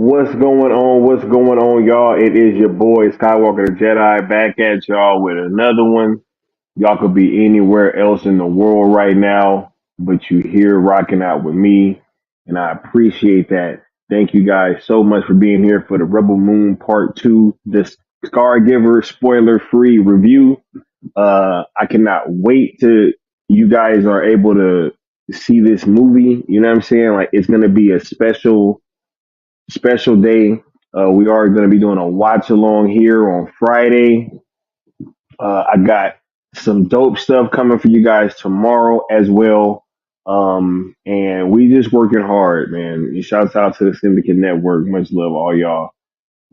What's going on? What's going on, y'all? It is your boy Skywalker the Jedi back at y'all with another one. Y'all could be anywhere else in the world right now, but you here rocking out with me, and I appreciate that. Thank you guys so much for being here for the Rebel Moon Part Two, the Scargiver spoiler-free review. I cannot wait to you guys are able to see this movie. You know what I'm saying? Like it's gonna be a special day. We are going to be doing a watch along here on Friday. I got some dope stuff coming for you guys tomorrow as well. And we just working hard, man. Shouts out to the Syndicate Network. Much love, all y'all.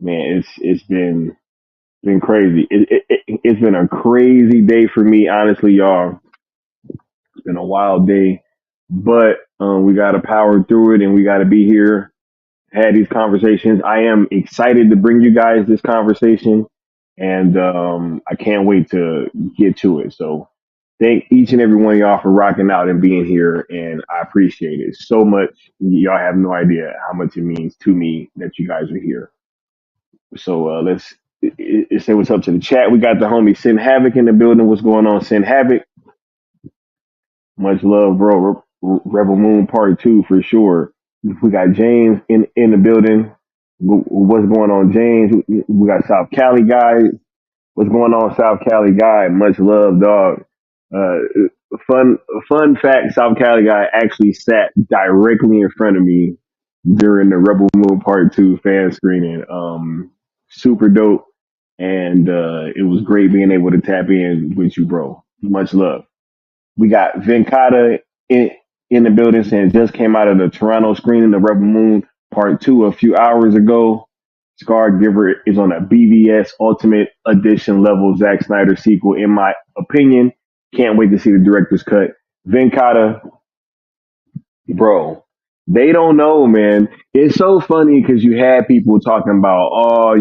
Man, it's been crazy. It's been a crazy day for me, honestly, y'all. It's been a wild day, but we got to power through it, and we got to be here had these conversations. I am excited to bring you guys this conversation, and I can't wait to get to it. So, thank each and every one of y'all for rocking out and being here, and I appreciate it so much. Y'all have no idea how much it means to me that you guys are here. So let's say what's up to the chat. We got the homie Sin Havoc in the building. What's going on, Sin Havoc? Much love, bro. Rebel Moon Part Two for sure. We got James in the building. What's going on, James? We got South Cali guy. What's going on, South Cali guy? Much love, dog. Uh, fun fun fact: South Cali guy actually sat directly in front of me during the Rebel Moon Part Two fan screening. Super dope, and it was great being able to tap in with you, bro. Much love. We got Venkata in the building saying just came out of the Toronto screening of Rebel Moon Part 2 a few hours ago. Scargiver is on a BVS Ultimate Edition level Zack Snyder sequel, in my opinion. Can't wait to see the director's cut. Venkata, bro, they don't know, man. It's so funny because you had people talking about, oh,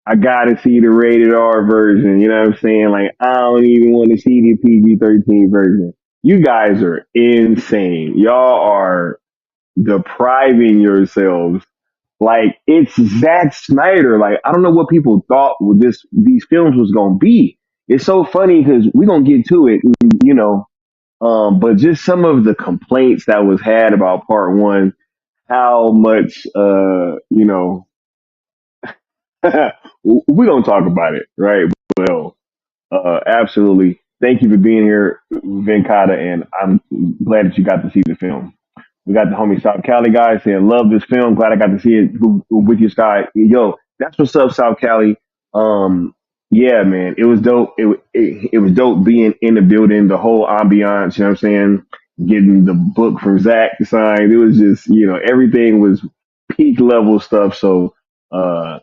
I gotta see the rated R version. You know what I'm saying? Like, I don't even want to see the PG-13 version. You guys are insane. Y'all are depriving yourselves. Like, it's Zack Snyder. Like, I don't know what people thought these films was gonna be. It's so funny because we're gonna get to it, you know. But just some of the complaints that was had about part one, how much, we're gonna talk about it, right? Well, absolutely. Thank you for being here, Venkata, and I'm glad that you got to see the film. We got the homie South Cali guy saying, "Love this film. Glad I got to see it with you, Sky." Yo, that's what's up, South Cali. Um, yeah, man, it was dope. It was dope being in the building, the whole ambiance. You know what I'm saying? Getting the book from Zach signed. It was just, everything was peak level stuff. So, uh,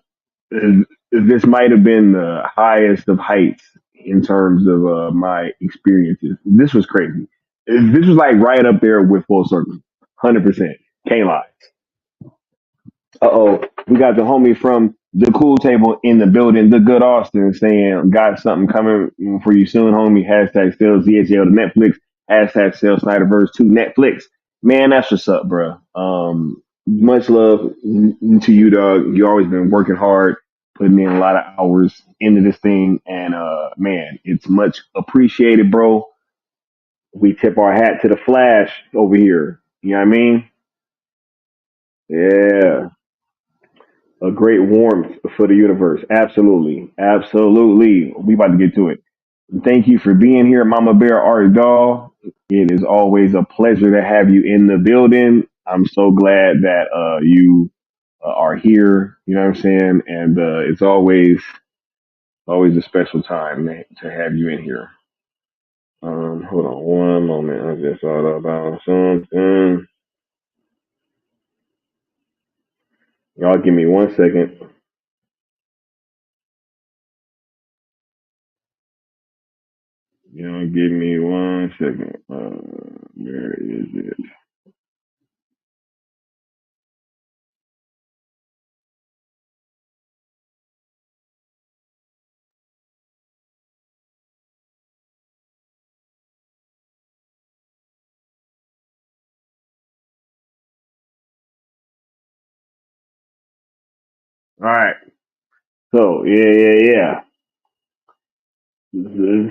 this might have been the highest of heights in terms of my experiences. This was crazy. This was like right up there with Full Circle, 100%. Can't lie. Uh oh, we got the homie from the cool table in the building, the good Austin, saying, "Got something coming for you soon, homie." Hashtag still ZHL to Netflix. Hashtag still Snyderverse to Netflix. Man, that's what's up, bro. Much love to you, dog. You always been working hard, putting in a lot of hours into this thing, and man, it's much appreciated, bro. We tip our hat to the Flash over here. You know what I mean? Yeah. A great warmth for the universe. Absolutely. Absolutely. We about to get to it. Thank you for being here, Mama Bear Art Doll. It is always a pleasure to have you in the building. I'm so glad that you are here. You know what I'm saying? And it's always a special time, man, to have you in here. Hold on one moment. I just thought about something. Y'all give me 1 second. Y'all give me 1 second. Where is it? All right. So yeah.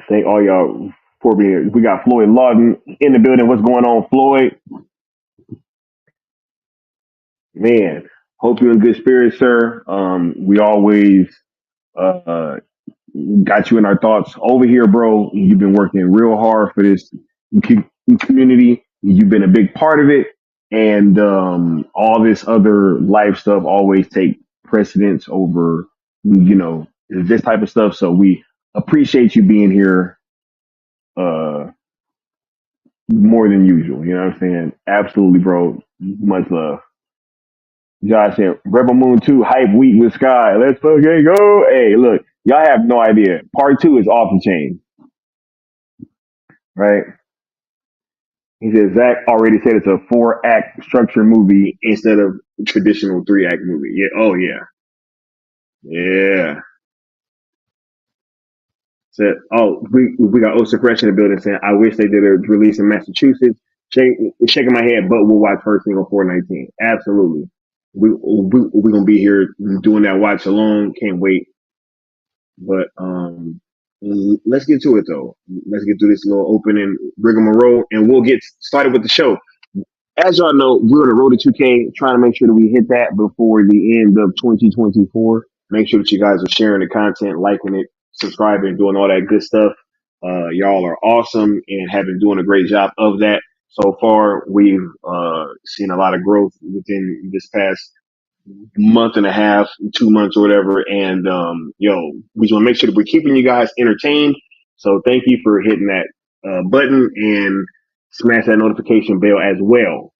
Thank all y'all for being here. We got Floyd Lawton in the building. What's going on, Floyd? Man, hope you're in good spirits, sir. We always uh, got you in our thoughts over here, bro. You've been working real hard for this community. You've been a big part of it, and all this other life stuff always take precedence over, this type of stuff. So we appreciate you being here uh, more than usual. You know what I'm saying? Absolutely, bro. Much love. Josh said, Rebel Moon 2 hype week with Sky. Let's fucking go. Hey, look, y'all have no idea. Part 2 is off the chain, right? He said Zach already said it's a 4-act structure movie instead of traditional 3-act movie. Yeah. Oh yeah. Yeah. Said, oh, we got Osa Fresh in the building saying, I wish they did a release in Massachusetts. Shaking my head, but we'll watch first thing on 419. Absolutely. We gonna be here doing that watch along. Can't wait. But let's get to it though. Let's get through this little opening rigmarole, and we'll get started with the show. As y'all know, we're on the road to 2K, trying to make sure that we hit that before the end of 2024. Make sure that you guys are sharing the content, liking it, subscribing, doing all that good stuff. Y'all are awesome and have been doing a great job of that so far. We've seen a lot of growth within this past month and a half, 2 months or whatever. And we just want to make sure that we're keeping you guys entertained. So thank you for hitting that button and smash that notification bell as well.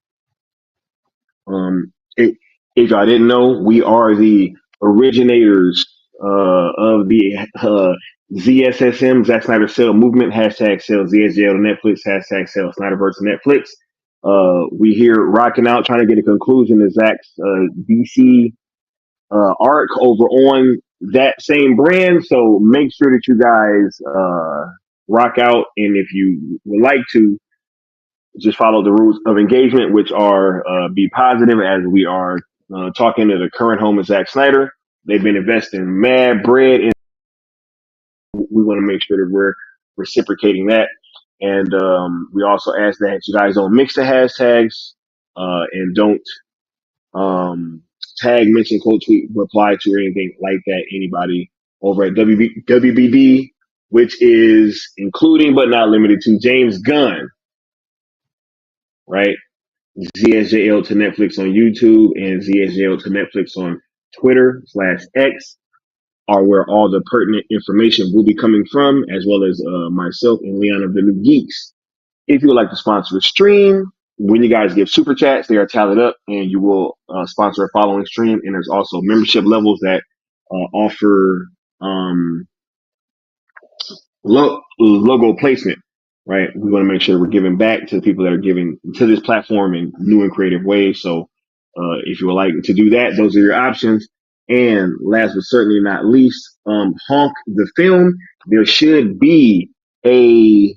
Um, it, if y'all didn't know, we are the originators of the ZSSM, Zack Snyder Sale movement, hashtag sell ZSJL to Netflix, hashtag sell Snyderverse to Netflix. We here rocking out, trying to get a conclusion to Zack's DC arc over on that same brand. So make sure that you guys rock out. And if you would like to, just follow the rules of engagement, which are be positive as we are talking to the current home of Zack Snyder. They've been investing mad bread, and we want to make sure that we're reciprocating that. And we also ask that you guys don't mix the hashtags and don't tag, mention, quote, tweet, reply to, or anything like that. Anybody over at WBD, which is including but not limited to James Gunn, right? ZSJL to Netflix on YouTube and ZSJL to Netflix on Twitter/X are where all the pertinent information will be coming from, as well as myself and Leon of the New Geeks. If you would like to sponsor a stream, when you guys give super chats, they are tallied up and you will sponsor a following stream. And there's also membership levels that offer logo placement, right? We want to make sure we're giving back to the people that are giving to this platform in new and creative ways. So if you would like to do that, those are your options. And last but certainly not least, Honk the Film. There should be a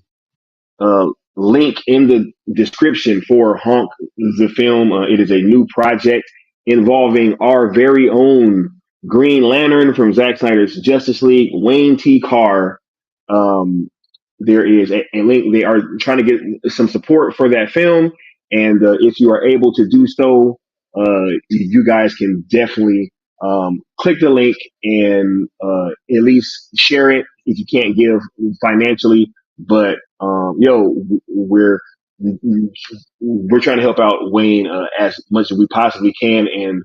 link in the description for Honk the Film. It is a new project involving our very own Green Lantern from Zack Snyder's Justice League, Wayne T. Carr. Um, there is a link. They are trying to get some support for that film. And if you are able to do so, you guys can definitely click the link and at least share it if you can't give financially. But we're trying to help out Wayne as much as we possibly can, and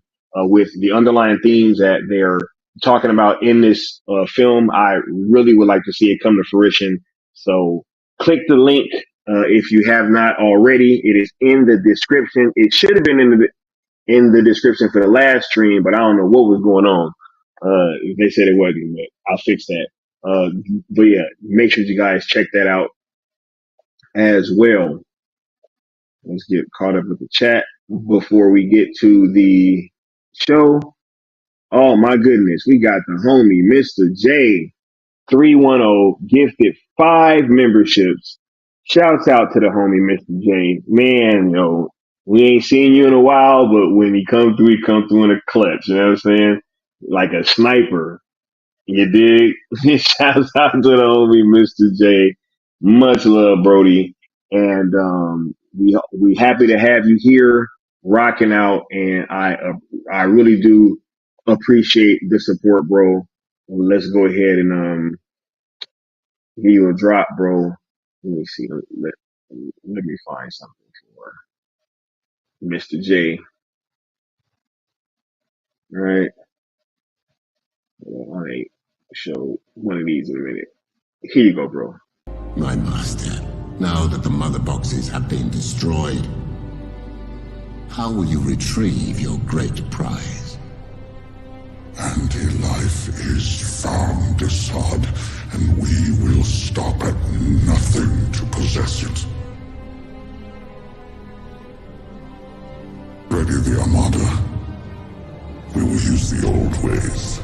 with the underlying themes that they're talking about in this film, I really would like to see it come to fruition. So click the link if you have not already. It is in the description. It should have been in the description for the last stream, but I don't know what was going on. They said it wasn't, but I'll fix that. But yeah, make sure you guys check that out as well. Let's get caught up with the chat before we get to the show. Oh my goodness, we got the homie Mr. J 310 gifted 5 memberships. Shouts out to the homie Mr. J. Man, we ain't seen you in a while, but when he come through in a clutch. You know what I'm saying? like a sniper. You dig? Shouts out to the homie Mr. J. Much love, Brody. And we happy to have you here, rocking out. And I really do appreciate the support, bro. Let's go ahead and give you a drop, bro. Let me see. Let me find something for Mr. J. All right. All right. Show one of these in a minute. Here you go, bro. My master, now that the mother boxes have been destroyed, how will you retrieve your great prize? Anti-life is found, Assad, and we will stop at nothing to possess it. Ready the Armada. We will use the old ways.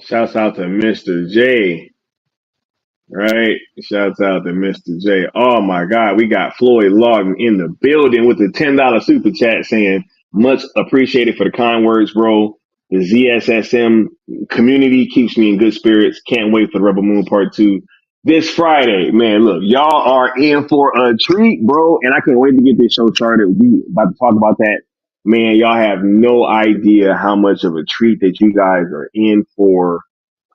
Shouts out to Mr. J. Right? Shouts out to Mr. J. Oh my God, we got Floyd Lawton in the building with the $10 super chat saying, much appreciated for the kind words, bro. The ZSSM community keeps me in good spirits. Can't wait for the Rebel Moon Part 2 this Friday. Man, look, y'all are in for a treat, bro. And I can't wait to get this show started. We about to talk about that. Man, y'all have no idea how much of a treat that you guys are in for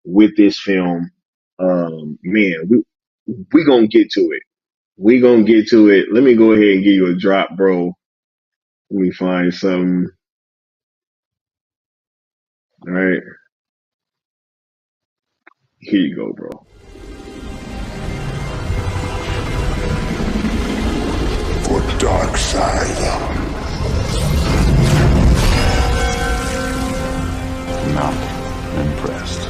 with this film. Man, we gonna get to it. We gonna get to it. Let me go ahead and give you a drop, bro. Let me find some. All right, here you go, bro. For dark side. Not impressed.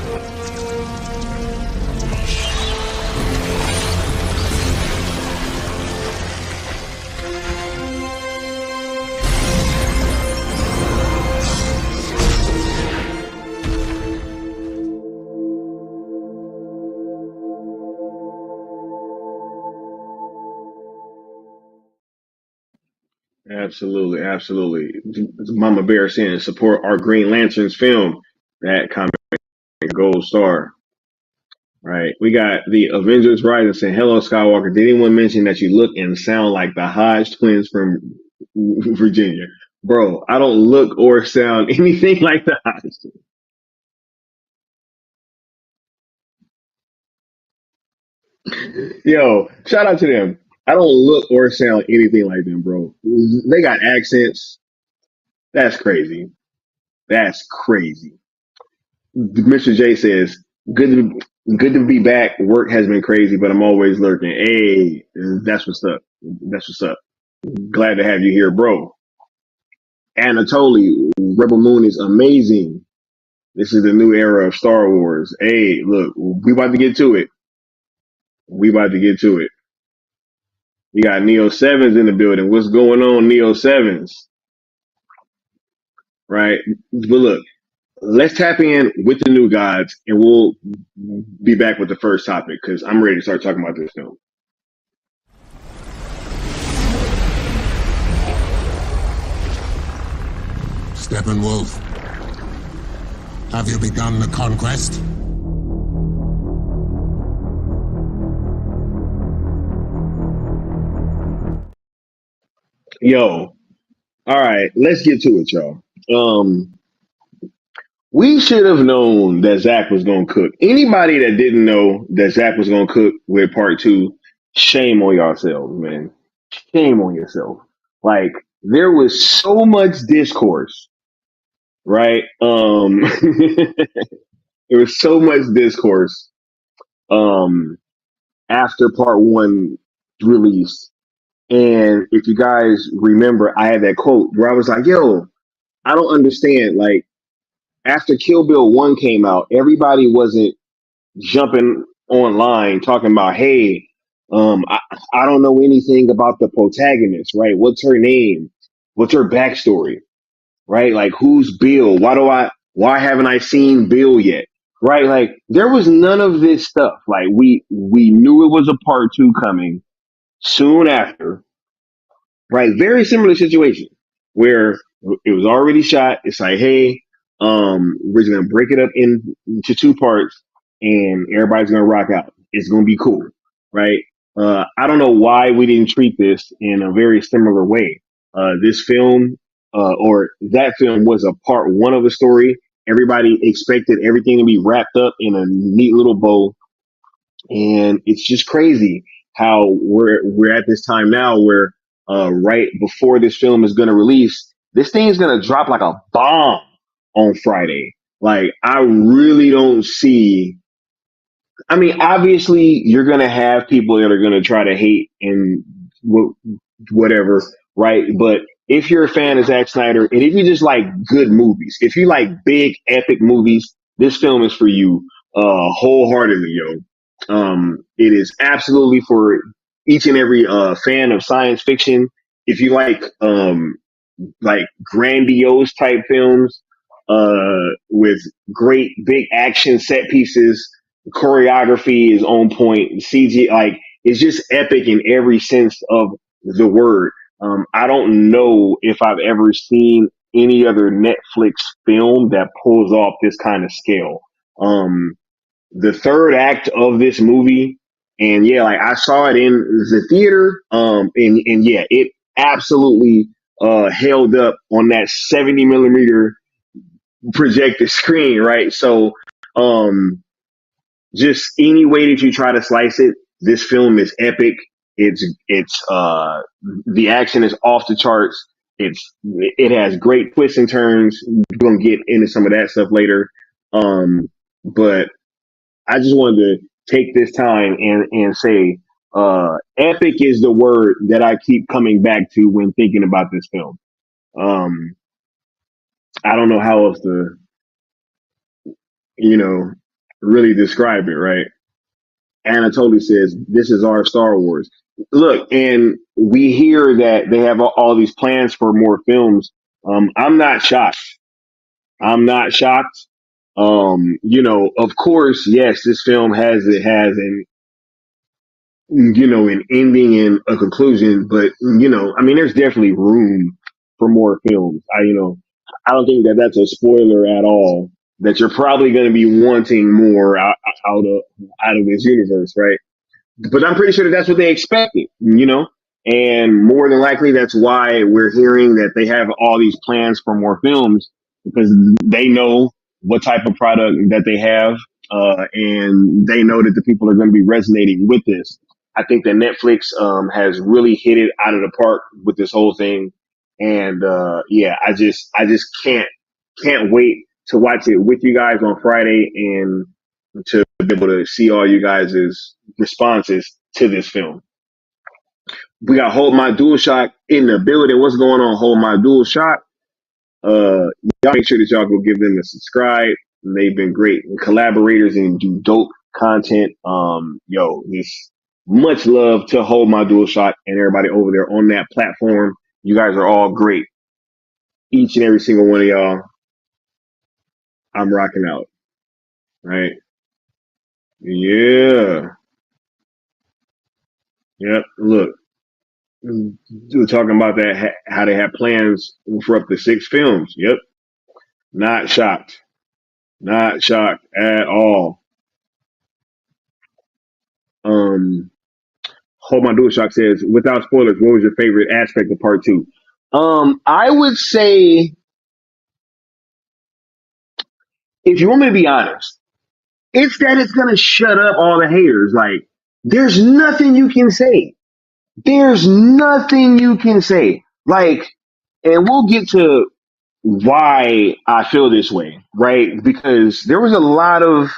Absolutely, absolutely. Mama Bear saying support our Green Lanterns film. That comment gold star. Right. We got the Avengers Rising saying, hello, Skywalker. Did anyone mention that you look and sound like the Hodge twins from Virginia? Bro, I don't look or sound anything like the Hodge twins. Yo, shout out to them. I don't look or sound anything like them, bro. They got accents. That's crazy. That's crazy. Mr. J says, good to be back. Work has been crazy, but I'm always lurking. Hey, that's what's up. That's what's up. Glad to have you here, bro. Anatoly, Rebel Moon is amazing. This is the new era of Star Wars. Hey, look, we about to get to it. We about to get to it. We got Neo Sevens in the building. What's going on, Neo Sevens? Right? But look, let's tap in with the new gods and we'll be back with the first topic because I'm ready to start talking about this film. Steppenwolf, have you begun the conquest? Yo, all right, let's get to it, y'all. We should have known that Zach was gonna cook. Anybody that didn't know that Zach was gonna cook with part two, shame on yourselves, man. Shame on yourself. Like there was so much discourse, right? There was so much discourse um after part one released. And if you guys remember, I had that quote where I was like, yo, I don't understand. Like after Kill Bill 1 came out, everybody wasn't jumping online talking about, hey, I don't know anything about the protagonist, right? What's her name? What's her backstory, right? Like, who's Bill? Why haven't I seen Bill yet, right? Like there was none of this stuff. Like we knew it was a part two coming soon after, right? Very similar situation where it was already shot. It's like, hey, we're just gonna break it up into two parts, and everybody's gonna rock out. It's gonna be cool, right? I don't know why we didn't treat this in a very similar way. This film, or that film, was a part one of the story. Everybody expected everything to be wrapped up in a neat little bow, and it's just crazy how we're at this time now where right before this film is going to release, this thing is going to drop like a bomb on Friday. Like I really don't see. I mean, obviously, you're going to have people that are going to try to hate and whatever, right? But if you're a fan of Zack Snyder, and if you just like good movies, if you like big epic movies, this film is for you wholeheartedly, yo. It is absolutely for each and every fan of science fiction. If you like grandiose type films with great big action set pieces, choreography is on point, CG, like it's just epic in every sense of the word. I don't know if I've ever seen any other Netflix film that pulls off this kind of scale. The third act of this movie, and yeah, like I saw it in the theater, and yeah, it absolutely held up on that 70 millimeter projector screen, right? So, just any way that you try to slice it, this film is epic. It's the action is off the charts. It has great twists and turns. We're gonna get into some of that stuff later. But I just wanted to take this time and say, epic is the word that I keep coming back to when thinking about this film. Um, I don't know how else to, you know, really describe it, right? Anatoly says, this is our Star Wars. Look, and we hear that they have all these plans for more films. I'm not shocked. I'm not shocked. Of course, yes, this film has an an ending and a conclusion, but I mean, there's definitely room for more films. I don't think that that's a spoiler at all. That you're probably going to be wanting more out of this universe, right? But I'm pretty sure that that's what they expected. And more than likely, that's why we're hearing that they have all these plans for more films because they know what type of product that they have, and they know that the people are going to be resonating with this. I think that Netflix has really hit it out of the park with this whole thing, and yeah, I just can't wait to watch it with you guys on Friday and to be able to see all you guys' responses to this film. We got Hold My DualShock in the building. What's going on, Hold My DualShock? Y'all make sure that y'all go give them a subscribe. They've been great collaborators and do dope content. This much love to Hold My DualShock and everybody over there on that platform. You guys are all great. Each and every single one of y'all. I'm rocking out. Right? Yeah. Yep. Look, we're talking about that, how they have plans for up to 6 films. Yep. Not shocked. Not shocked at all. Hold My DualShock says, without spoilers, what was your favorite aspect of part two? I would say, if you want me to be honest, it's that it's gonna shut up all the haters. Like, there's nothing you can say. There's nothing you can say. Like, and we'll get to why I feel this way, right? Because there was a lot of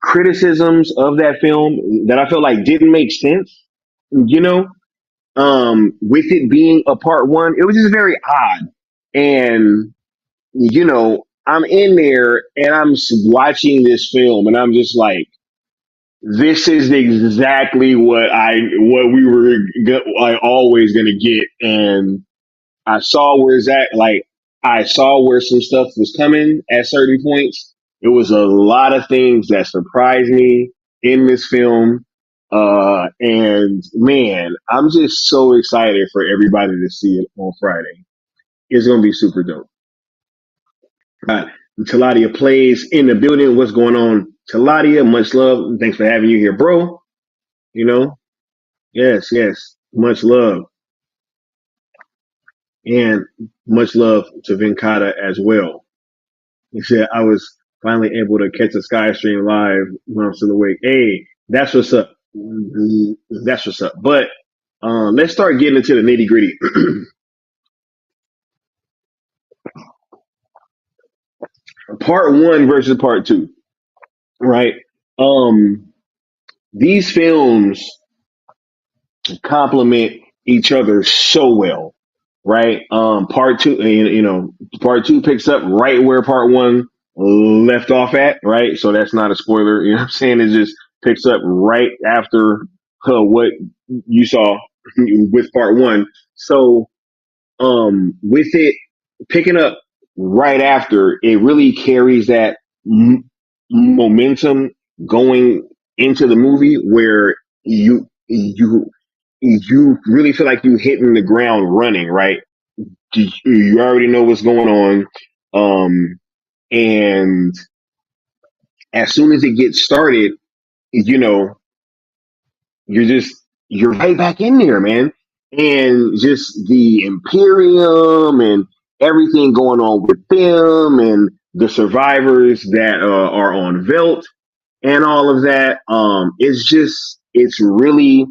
criticisms of that film that I felt like didn't make sense, you know, with it being a part one. It was just very odd. And, I'm in there and I'm watching this film and I'm just like, this is exactly what we were like always gonna get. And I saw where Zach, like, I saw where some stuff was coming at certain points. It was a lot of things that surprised me in this film. And man, I'm just so excited for everybody to see it on Friday. It's going to be super dope. Taladia plays in the building. What's going on, Taladia? Much love. Thanks for having you here, bro. You know, yes, yes. Much love. And much love to Venkata as well. He said, I was finally able to catch a Sky stream live when I'm still awake. Hey, that's what's up. That's what's up. But let's start getting into the nitty gritty. Part one versus part two, right? Um, these films complement each other so well, right? Part two, part two picks up right where part one left off at, right? So that's not a spoiler. You know what I'm saying? It just picks up right after what you saw with part one. So, with it picking up right after, it really carries that momentum going into the movie where you really feel like you hitting the ground running, right? You already know what's going on. And as soon as it gets started, you know, you're right back in there, man. And just the Imperium and everything going on with them and the survivors that are on Velt and all of that. It's really,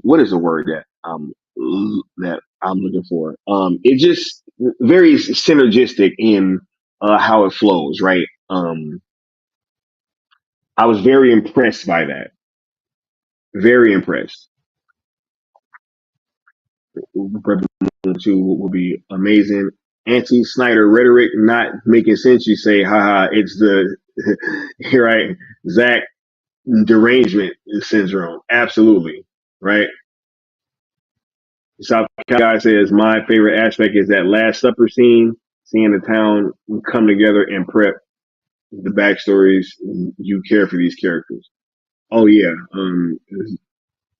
what is the word that I'm looking for? It's just very synergistic in how it flows, right? I was very impressed by that. Very impressed. Brother Two will be amazing. Anti Snyder rhetoric not making sense. You say, haha, it's the right Zack derangement syndrome. Absolutely, right? South guy says my favorite aspect is that Last Supper scene, seeing the town come together and prep the backstories. You care for these characters. Oh yeah,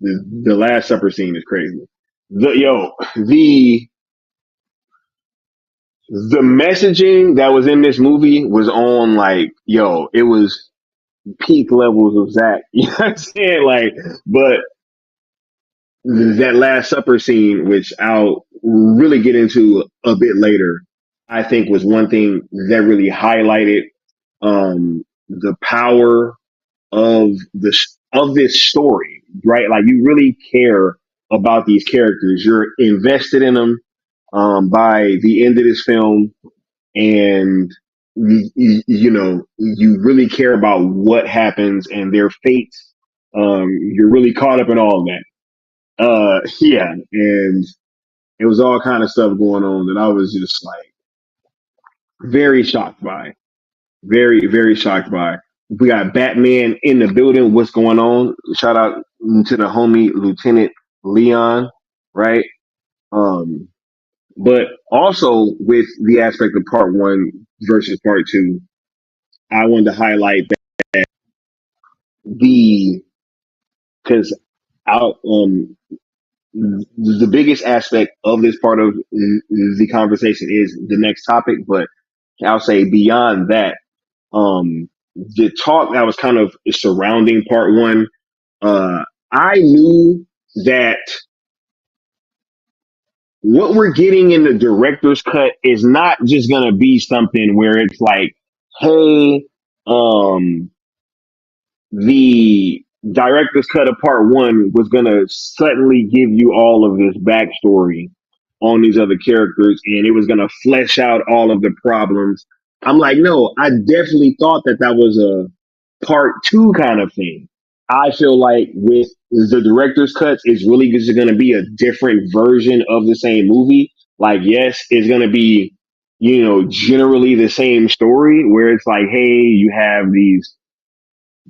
the Last Supper scene is crazy. The the messaging that was in this movie was on like it was peak levels of Zach. You know what I'm saying? Like, but that Last Supper scene, which I'll really get into a bit later, I think was one thing that really highlighted the power of this story, right? Like you really care about these characters. You're invested in them by the end of this film, and you really care about what happens and their fates. You're really caught up in all of that. Yeah, and it was all kind of stuff going on that I was just like very shocked by, very very shocked by. We got Batman in the building. What's going on? Shout out to the homie Lieutenant Leon, right? Um, but also with the aspect of part one versus part two, I wanted to highlight that the because out the biggest aspect of this part of the conversation is the next topic, but I'll say beyond that, the talk that was kind of surrounding part one, I knew that what we're getting in the director's cut is not just going to be something where it's like, hey, um, the director's cut of part one was going to suddenly give you all of this backstory on these other characters and it was going to flesh out all of the problems. I'm like, no, I definitely thought that was a part two kind of thing. I feel like with the director's cuts, it's really just going to be a different version of the same movie. Like, yes, it's going to be, generally the same story where it's like, hey, you have these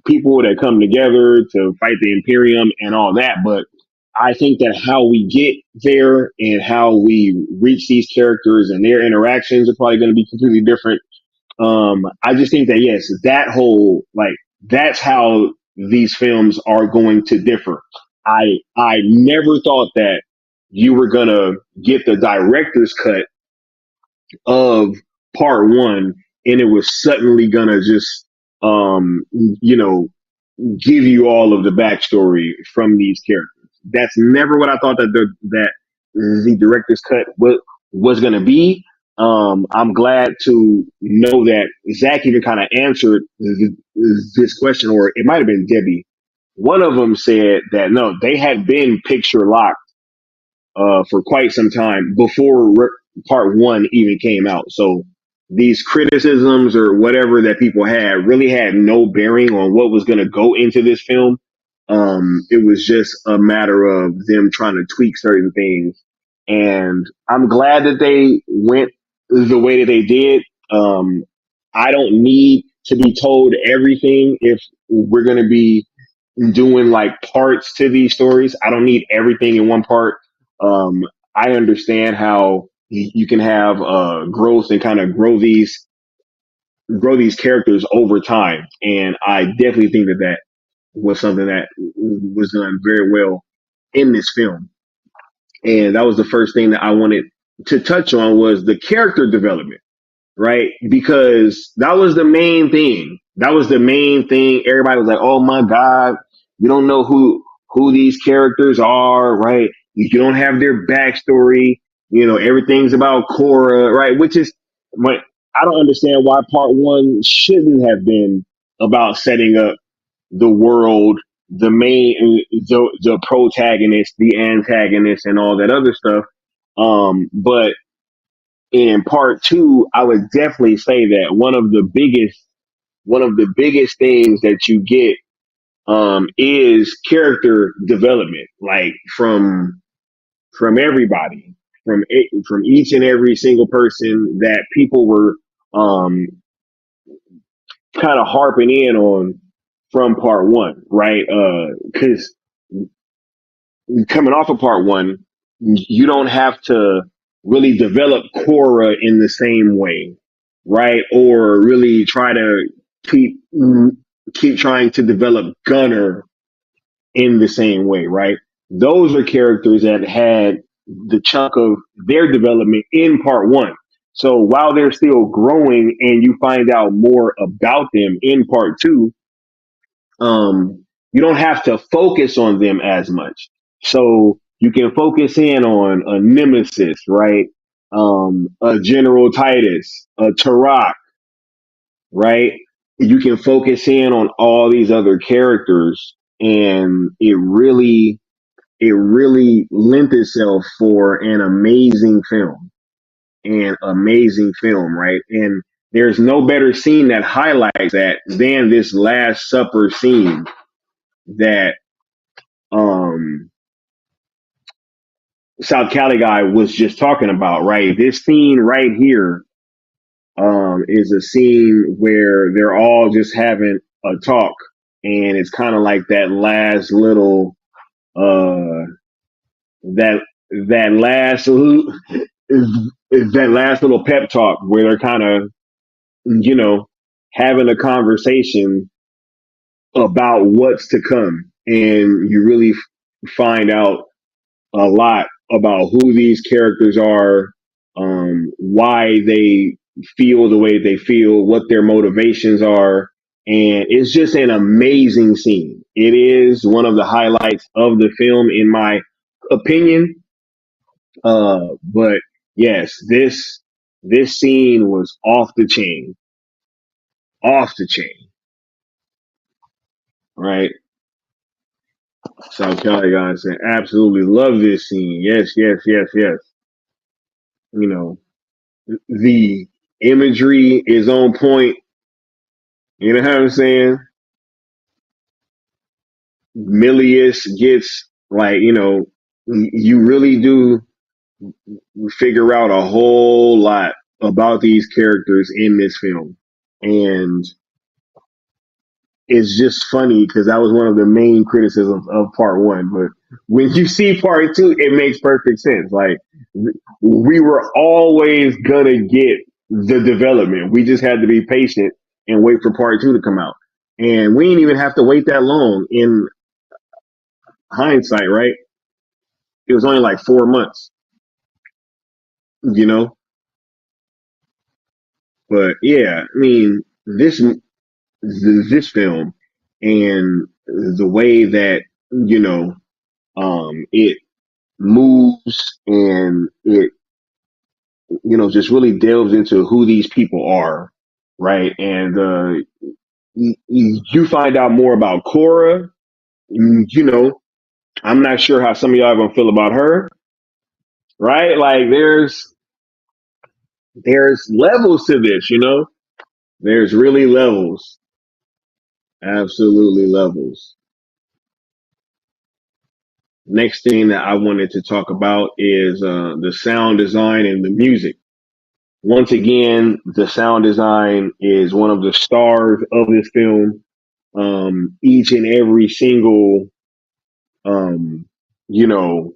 people that come together to fight the Imperium and all that. But I think that how we get there and how we reach these characters and their interactions are probably going to be completely different. I just think that yes, that whole like that's how these films are going to differ. I never thought that you were gonna get the director's cut of part one and it was suddenly gonna just you know give you all of the backstory from these characters. That's never what I thought that the director's cut was going to be. I'm glad to know that Zach even kind of answered this question, or it might have been Debbie. One of them said that no, they had been picture locked for quite some time before part one even came out. So these criticisms or whatever that people had really had no bearing on what was going to go into this film. It was just a matter of them trying to tweak certain things. And I'm glad that they went the way that they did. I don't need to be told everything if we're going to be doing like parts to these stories. I don't need everything in one part. Um, I understand how you can have growth and kind of grow these characters over time, and I definitely think that that was something that was done very well in this film. And that was the first thing that I wanted to touch on was the character development, right? Because that was the main thing. That was the main thing. Everybody was like, "Oh my God, you don't know who these characters are, right? You don't have their backstory. You know, everything's about Cora, right?" Which is, but I don't understand why part one shouldn't have been about setting up the world, the protagonist, the antagonist, and all that other stuff. But in part two, I would definitely say that one of the biggest things that you get is character development, like from everybody, from each and every single person that people were um, kind of harping in on from part one, right? Because coming off of part one, you don't have to really develop Cora in the same way, right? Or really try to keep keep trying to develop Gunner in the same way, right? Those are characters that had the chunk of their development in part one. So while they're still growing and you find out more about them in part two, you don't have to focus on them as much. So you can focus in on a Nemesis, right? A General Titus, a Tarak, right? You can focus in on all these other characters, and it really lent itself for an amazing film, right? And there's no better scene that highlights that than this Last Supper scene that um South Cali guy was just talking about, right? This scene right here is a scene where they're all just having a talk, and it's kind of like that last little uh that that last little that last little pep talk where they're kind of you know having a conversation about what's to come, and you really find out a lot about who these characters are, why they feel the way they feel, what their motivations are. And it's just an amazing scene. It is one of the highlights of the film, in my opinion. But yes, this scene was off the chain, right? South Cali guys said, absolutely love this scene. Yes, yes, yes, yes. You know, the imagery is on point. You know what I'm saying? Milius gets like, you really do figure out a whole lot about these characters in this film. And it's just funny because that was one of the main criticisms of part one. But when you see part two, it makes perfect sense. Like we were always gonna get the development. We just had to be patient and wait for part two to come out. And we didn't even have to wait that long in hindsight, right? It was only like 4 months, you know? But yeah, I mean, this film and the way that, you know, it moves and it, you know, just really delves into who these people are, right? And you find out more about Cora. You know, I'm not sure how some of y'all are gonna feel about her, right? Like there's levels to this, you know. There's really levels, absolutely levels. Next thing that I wanted to talk about is the sound design and the music. Once again, the sound design is one of the stars of this film. Each and every single, um, you know,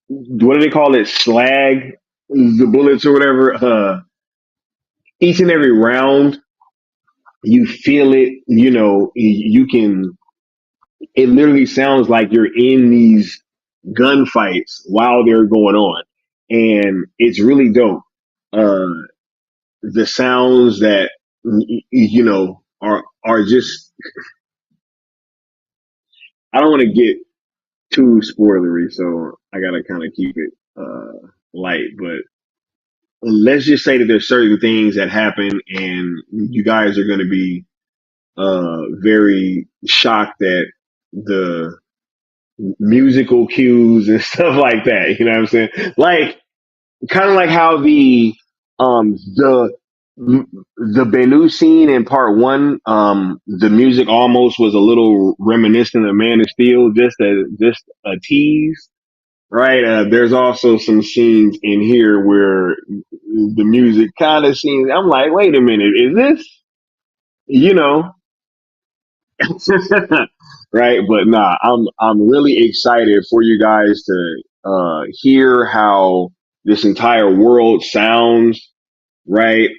what do they call it? Slag, the bullets or whatever. Each and every round, you feel it. You know, you can. It literally sounds like you're in these gunfights while they're going on, and it's really dope. Uh, the sounds that you know are just. I don't want to get too spoilery, so I gotta kind of keep it light. But let's just say that there's certain things that happen, and you guys are going to be very shocked at the musical cues and stuff like that. You know what I'm saying? Like kind of like how the Bennu scene in part one, the music almost was a little reminiscent of Man of Steel, just a tease, right? There's also some scenes in here where the music kind of seems. I'm like, wait a minute, is this? You know, right? But nah, I'm really excited for you guys to hear how this entire world sounds, right?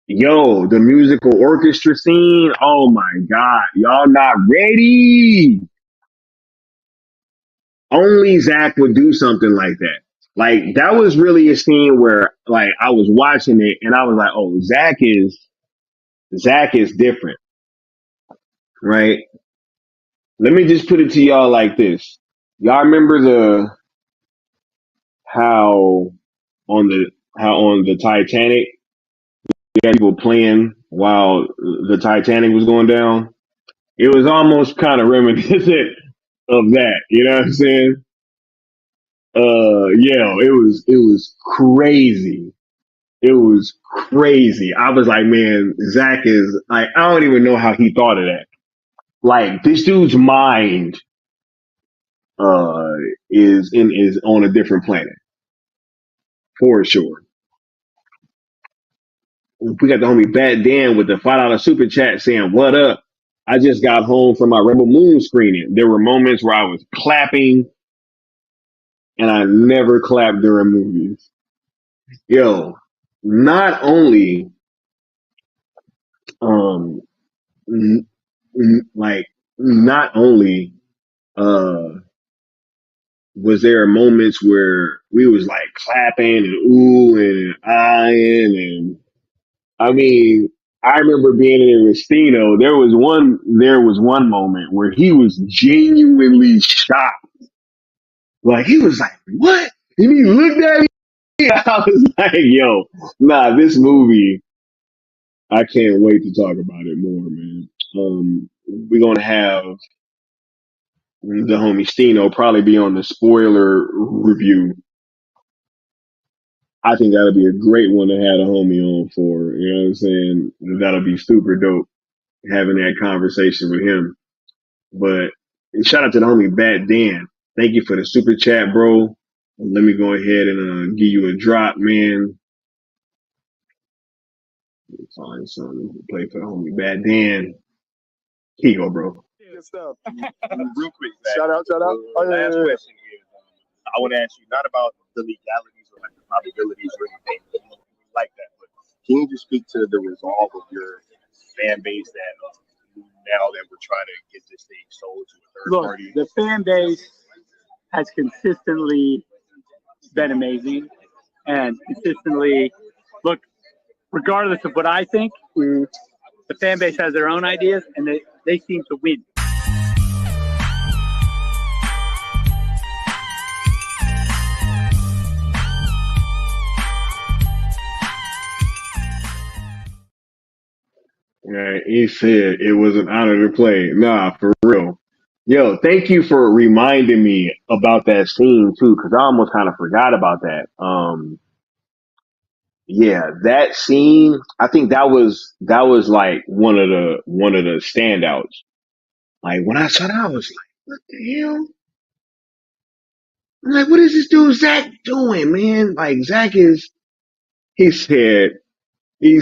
Yo, the musical orchestra scene. Oh my God, y'all not ready. Only Zach would do something like that. Like that was really a scene where like I was watching it and I was like, oh, Zach is different, right? Let me just put it to y'all like this. Y'all remember the how on the how on the Titanic you had people playing while the Titanic was going down? It was almost kind of reminiscent of that. You know what I'm saying? Yeah, it was crazy. It was crazy. I was like, man, Zach is like, I don't even know how he thought of that. Like this dude's mind uh is on a different planet for sure. We got the homie Bat Dan with the $5 super chat saying, "What up? I just got home from my Rebel Moon screening. There were moments where I was clapping, and I never clap during movies. Yo, not only um n- like not only uh was there moments where we was like clapping and ooh and eyeing and I mean I remember being in Restino. There was one moment where he was genuinely shocked. Like he was like, "What?" And he looked at me. I was like, "Yo, nah, this movie. I can't wait to talk about it more, man." We're gonna have the homie Stino probably be on the spoiler review. I think that'll be a great one to have a homie on for. You know what I'm saying? That'll be super dope having that conversation with him. But shout out to the homie Bat Dan. Thank you for the super chat, bro. Let me go ahead and give you a drop, man. Find something to play for the homie Bat Dan. Here you go, bro. good stuff. Real quick, Zach. Shout out. Last question is, I want to ask you not about the legalities or like the probabilities or anything like that, but can you just speak to the resolve of your fan base that now that we're trying to get this thing sold to a third party? The fan base has consistently been amazing and consistently, look, regardless of what I think, the fan base has their own ideas and they seem to win. Right, he said it was an honor to play. Nah, for real. Yo, thank you for reminding me about that scene too, because I almost kind of forgot about that. Yeah, that scene, I think that was like one of the standouts. Like when I saw that, I was like, what the hell? I'm like, what is this dude Zach doing, man? Like he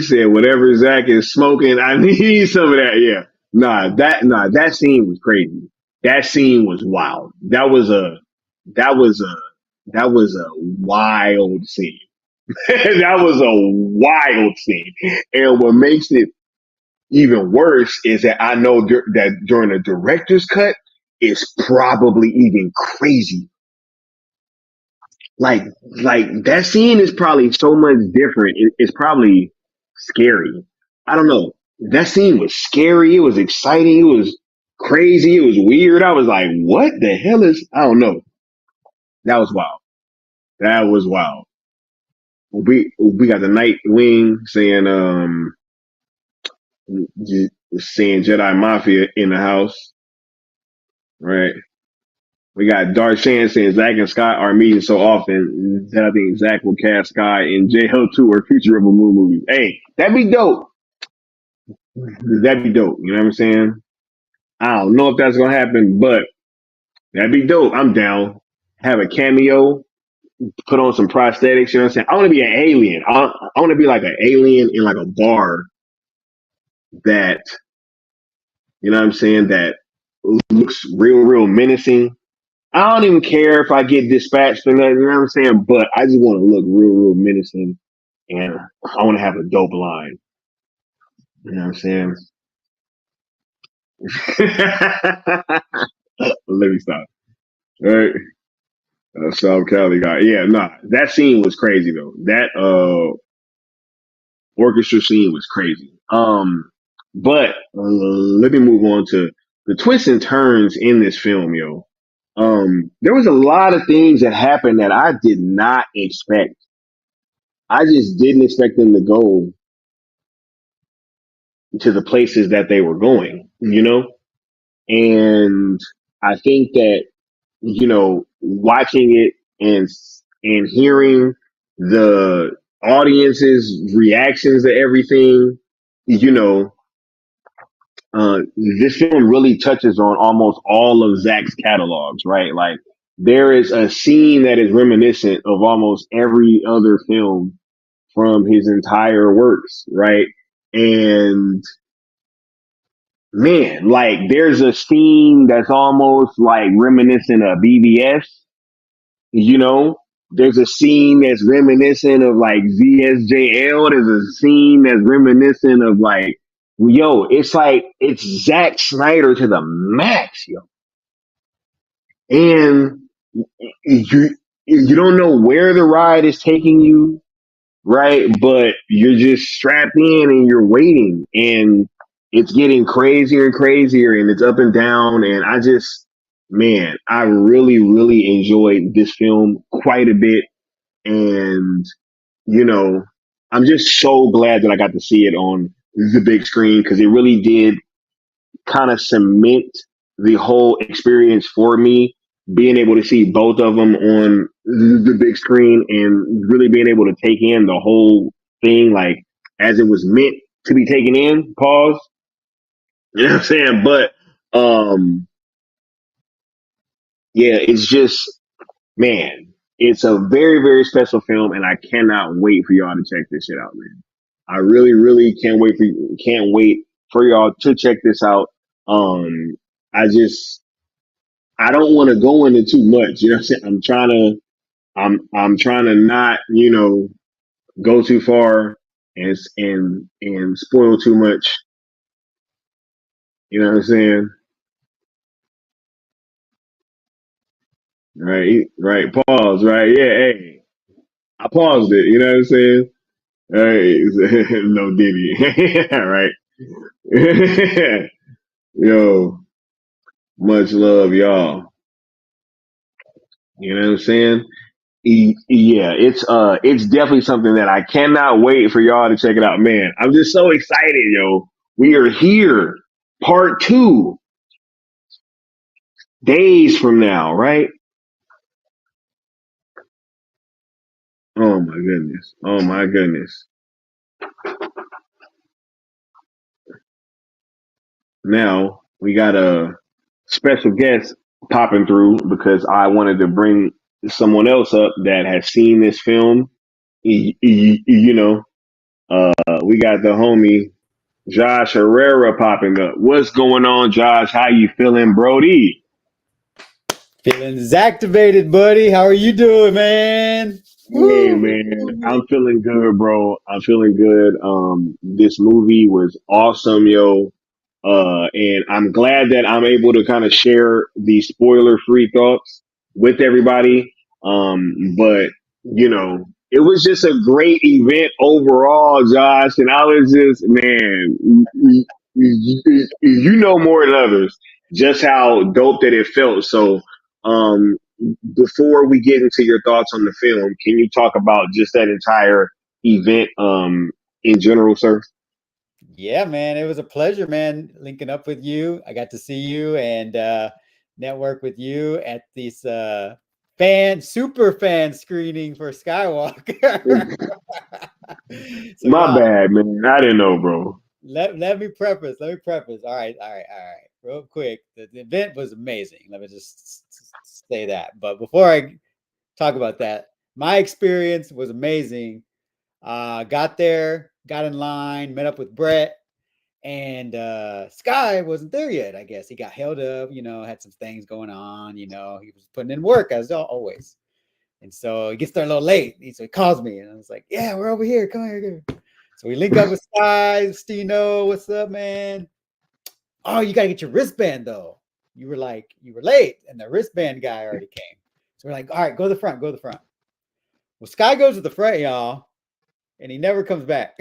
said whatever Zach is smoking, I need some of that. Yeah. That scene was crazy. That scene was wild. That was a wild scene. That was a wild scene. And what makes it even worse is that I know that during the director's cut, it's probably even crazy. Like that scene is probably so much different. It's probably scary. I don't know. That scene was scary. It was exciting. It was crazy. It was weird. I was like, what the hell is, I don't know. That was wild. That was wild. We got the Nightwing saying Jedi Mafia in the house. Right. We got Dark Shan saying Zack and Scott are meeting so often that I think Zack will cast Sky in JL2 or future Rebel Moon movies. Hey, that'd be dope. That'd be dope. You know what I'm saying? I don't know if that's gonna happen, but that'd be dope. I'm down. Have a cameo, put on some prosthetics. You know what I'm saying? I want to be an alien. I want to be like an alien in like a bar that, you know what I'm saying, that looks real menacing. I don't even care if I get dispatched or nothing, you know what I'm saying? But I just want to look real menacing, and I want to have a dope line. You know what I'm saying? Let me stop. All right. South Cali guy. Yeah, that scene was crazy though. That orchestra scene was crazy. But let me move on to the twists and turns in this film, yo. There was a lot of things that happened that I did not expect. I just didn't expect them to go to the places that they were going, you know? And I think that, you know, watching it and hearing the audience's reactions to everything, you know, this film really touches on almost all of Zack's catalogs, right? Like there is a scene that is reminiscent of almost every other film from his entire works, right? And man, like there's a scene that's almost like reminiscent of BBS, you know? There's a scene that's reminiscent of like ZSJL. There's a scene that's reminiscent of like, yo, it's like, it's Zack Snyder to the max, yo. And you don't know where the ride is taking you, right? But you're just strapped in and you're waiting, and it's getting crazier and crazier, and it's up and down. And I really enjoyed this film quite a bit. And, you know, I'm just so glad that I got to see it on the big screen, because it really did kind of cement the whole experience for me, being able to see both of them on the big screen and really being able to take in the whole thing, like as it was meant to be taken in. Pause. You know what I'm saying? But, yeah, it's just, man, it's a very special film, and I cannot wait for y'all to check this shit out, man. I really can't wait for y'all to check this out. I don't want to go into too much. You know what I'm saying? I'm trying to not, go too far and spoil too much. You know what I'm saying? Right, right. Pause. Right. Yeah. Hey, I paused it. You know what I'm saying? Hey, no Diddy. Right. Yo, much love, y'all. You know what I'm saying? Yeah, it's definitely something that I cannot wait for y'all to check it out. Man, I'm just so excited, yo. We are here, part 2, days from now, right? Oh my goodness. Oh my goodness. Now we got a special guest popping through because I wanted to bring someone else up that has seen this film. You know, we got the homie Josh Herrera popping up. What's going on, Josh? How you feeling, Brody? Feeling activated, buddy. How are you doing, man? Hey Woo! man, I'm feeling good, bro. I'm feeling good. This movie was awesome, yo. And I'm glad that I'm able to kind of share the spoiler-free thoughts with everybody. But it was just a great event overall, Josh. And I was just, man, you know more than others just how dope that it felt. So, um, before we get into your thoughts on the film, can you talk about just that entire event, in general, sir? Yeah, man. It was a pleasure, man, linking up with you. I got to see you and network with you at this super fan screening for Skywalker. So My y'all, bad, man. I didn't know, bro. let me preface. Let me preface. All right, all right, all right. Real quick. The event was amazing. Let me just say that. But before I talk about that, my experience was amazing. Got there, got in line, met up with Brett, and Sky wasn't there yet. I guess he got held up, had some things going on, he was putting in work as always. And so he gets there a little late. So he calls me and I was like, yeah, we're over here. Come here. So we link up with Sky, Stino, what's up, man? Oh, you gotta get your wristband though. You were late, and the wristband guy already came. So we're like, all right, go to the front, go to the front. Well, Sky goes to the front, y'all, and he never comes back.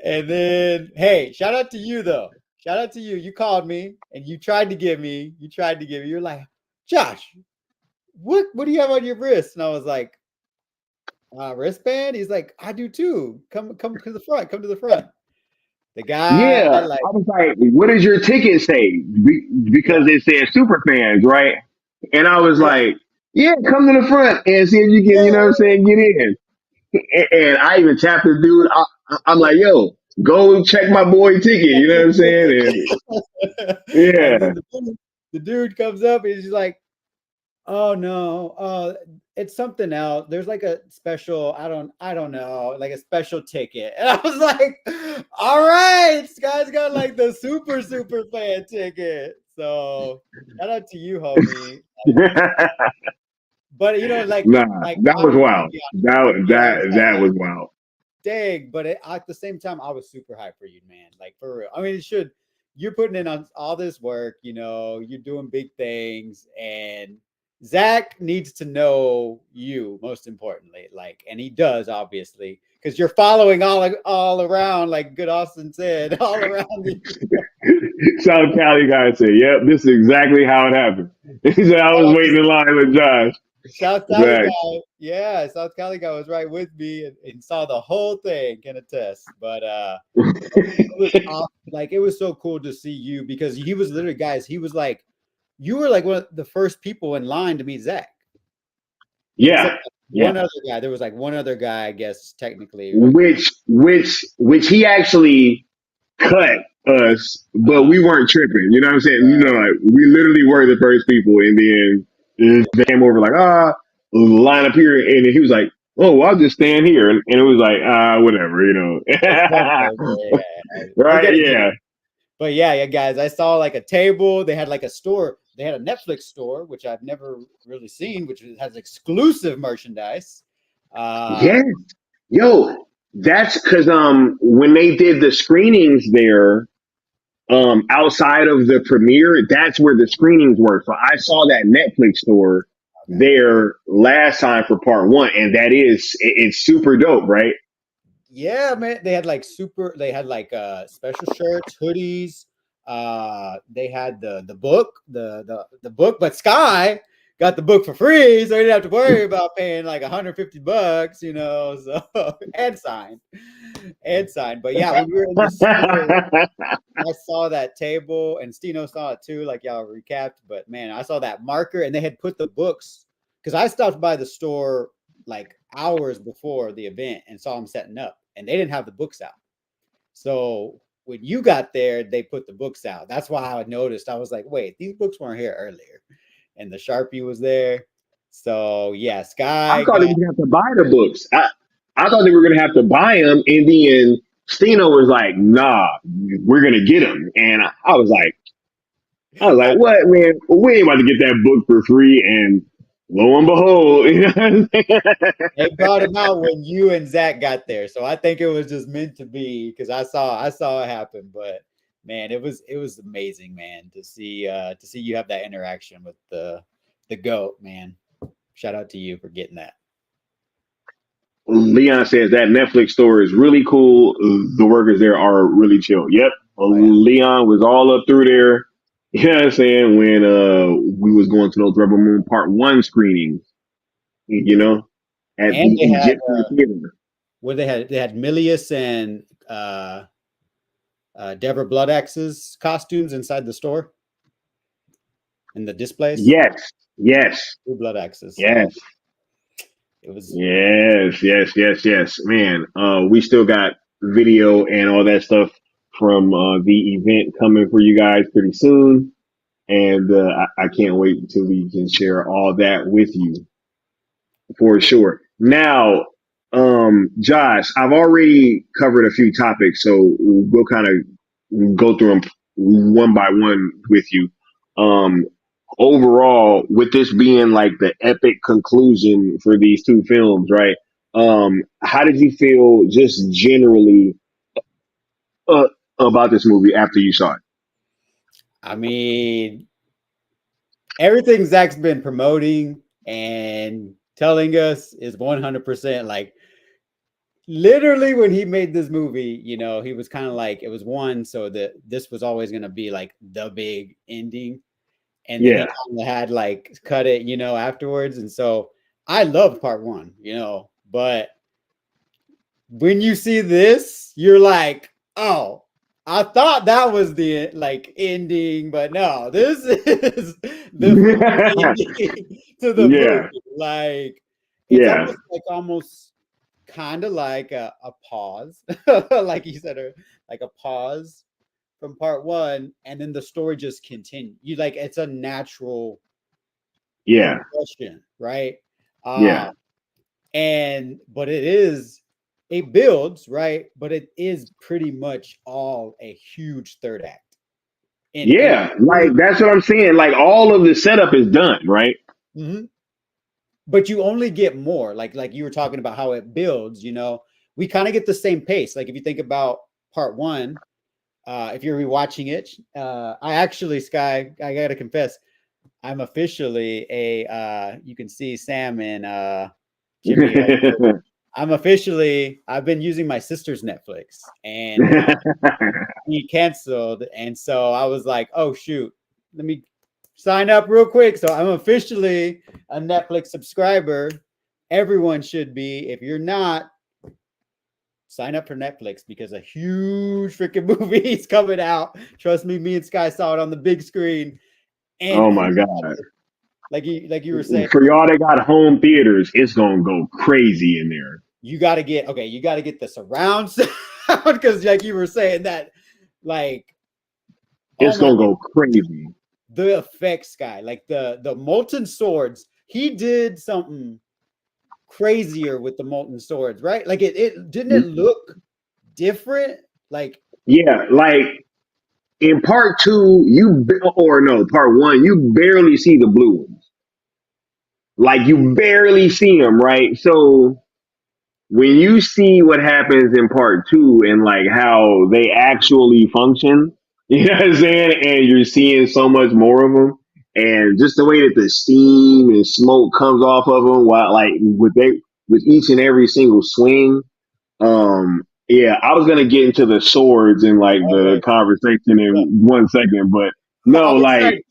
And then, hey, shout out to you though. Shout out to you. You called me and you tried to give me. You're like, Josh, what do you have on your wrist? And I was like, wristband. He's like, I do too. Come to the front. Come to the front. The guy, Yeah, like, I was like, "What does your ticket say?" yeah, Because it said super fans, right? And I was yeah, like, "Yeah, come to the front and see if you can, yeah, what I'm saying, get in." And I even tapped the dude. I'm like, "Yo, go check my boy ticket." You know what I'm saying? And And yeah, then the dude comes up and he's like, oh no, it's something else. There's like a special, I don't know, like a special ticket. And I was like, all right, this guy's got like the super fan ticket. So shout out to you, homie. But nah, like that I'm was gonna wild. be honest. That Yeah, that yeah, that like was wild. dang, but at the same time, I was super hyped for you, man. Like for real. I mean, you're putting in on all this work, you're doing big things, and Zach needs to know you most importantly. Like, and he does obviously, because you're following all around, like good Austin said, all around the South Cali guy said, "Yep, this is exactly how it happened." He said, "I shout was out to waiting in line with Josh." South Cali Zach. guy. Yeah, South Cali guy was right with me and saw the whole thing, can attest. But it was awesome. Like it was so cool to see you because he was literally, guys, he was like, you were like one of the first people in line to meet Zach. Yeah, Except yeah. one other guy. There was like one other guy, I guess, technically. Like, Which he actually cut us, but we weren't tripping. You know what I'm saying? right. Like we literally were the first people, and then they came over like, line up here, and then he was like, oh, I'll just stand here, and it was like, whatever, Yeah, we'll right? get into Yeah, that. But yeah, guys, I saw like a table. They had like a store. They had a Netflix store, which I've never really seen, which has exclusive merchandise. yeah, yo, that's because when they did the screenings there, outside of the premiere, that's where the screenings were. So I saw that Netflix store Okay. there last time for part one, and it's super dope, right? Yeah, man. They had like special shirts, hoodies. They had the book, the book, but Sky got the book for free, so he didn't have to worry about paying like $150, so and signed. But yeah, when we were in the store, I saw that table, and Stino saw it too, like y'all recapped. But man, I saw that marker, and they had put the books because I stopped by the store like hours before the event and saw them setting up, and they didn't have the books out. So when you got there, they put the books out. That's why I noticed. I was like, wait, these books weren't here earlier, and the Sharpie was there. So yeah, I Sky thought they got. were gonna have to buy the books. I thought they were gonna have to buy them, and then Stino was like, "Nah, we're gonna get them." And I was like, I "What, man? We ain't about to get that book for free." And lo and behold, you know what I'm saying? They brought him out when you and Zach got there, so I think it was just meant to be because I saw it happen. But man, it was amazing, man, to see you have that interaction with the goat, man. Shout out to you for getting that. Leon says that Netflix store is really cool. The workers there are really chill. Yep, Oh yeah, Leon was all up through there. You know what I'm saying? When we was going to those Rebel Moon Part One screenings, you know, at the and they had Egyptian theater. what they had Milius and Deborah Bloodaxe's costumes inside the store in the displays. Yes, yes, Two Blood Axes. So yes, it was yes. Man, we still got video and all that stuff from the event coming for you guys pretty soon, and I can't wait until we can share all that with you for sure. Now, Josh, I've already covered a few topics, so we'll kind of go through them one by one with you. Um, Overall, with this being like the epic conclusion for these two films, right? How did you feel just generally uh, about this movie after you saw it? I mean, everything Zach's been promoting and telling us is 100% like literally when he made this movie, he was kind of like it was one, so that this was always going to be like the big ending. And then he Yeah, kind of had like cut it, afterwards. And so I loved part one, but when you see this, you're like, oh, I thought that was the like ending, but no, this is the full ending to the yeah, movie. Like it's yeah, almost kind of like a pause, like you said, like a pause from part one, and then the story just continues. You like it's a natural yeah, progression, right? yeah. And but it builds, right? But it is pretty much all a huge third act. In a Yeah, like that's what I'm saying. Like all of the setup is done, right? Mhm. But you only get more, like you were talking about how it builds, we kind of get the same pace. Like if you think about part one, if you're rewatching it, I actually, Sky, I gotta confess, I'm officially you can see Sam and Jimmy right there. I've been using my sister's Netflix, and he canceled. And so I was like, oh, shoot, let me sign up real quick. So I'm officially a Netflix subscriber. Everyone should be. If you're not, sign up for Netflix because a huge freaking movie is coming out. Trust me and Sky saw it on the big screen. And Oh my god! like you were saying, For y'all that got home theaters, it's gonna go crazy in there. you got to get the surround sound because like you were saying that, like, oh It's my, gonna go crazy. the effects guy, like the molten swords, he did something crazier with the molten swords, right? Like it didn't it look different? Like Yeah, like in part two, or no, part one, you barely see the blue ones. Like you barely see them, right? So when you see what happens in part two and like how they actually function, you know what I'm saying? And you're seeing so much more of them, and just the way that the steam and smoke comes off of them, while like with each and every single swing. Yeah, I was gonna get into the swords and like the okay, conversation yeah. in 1 second, but no, I'm like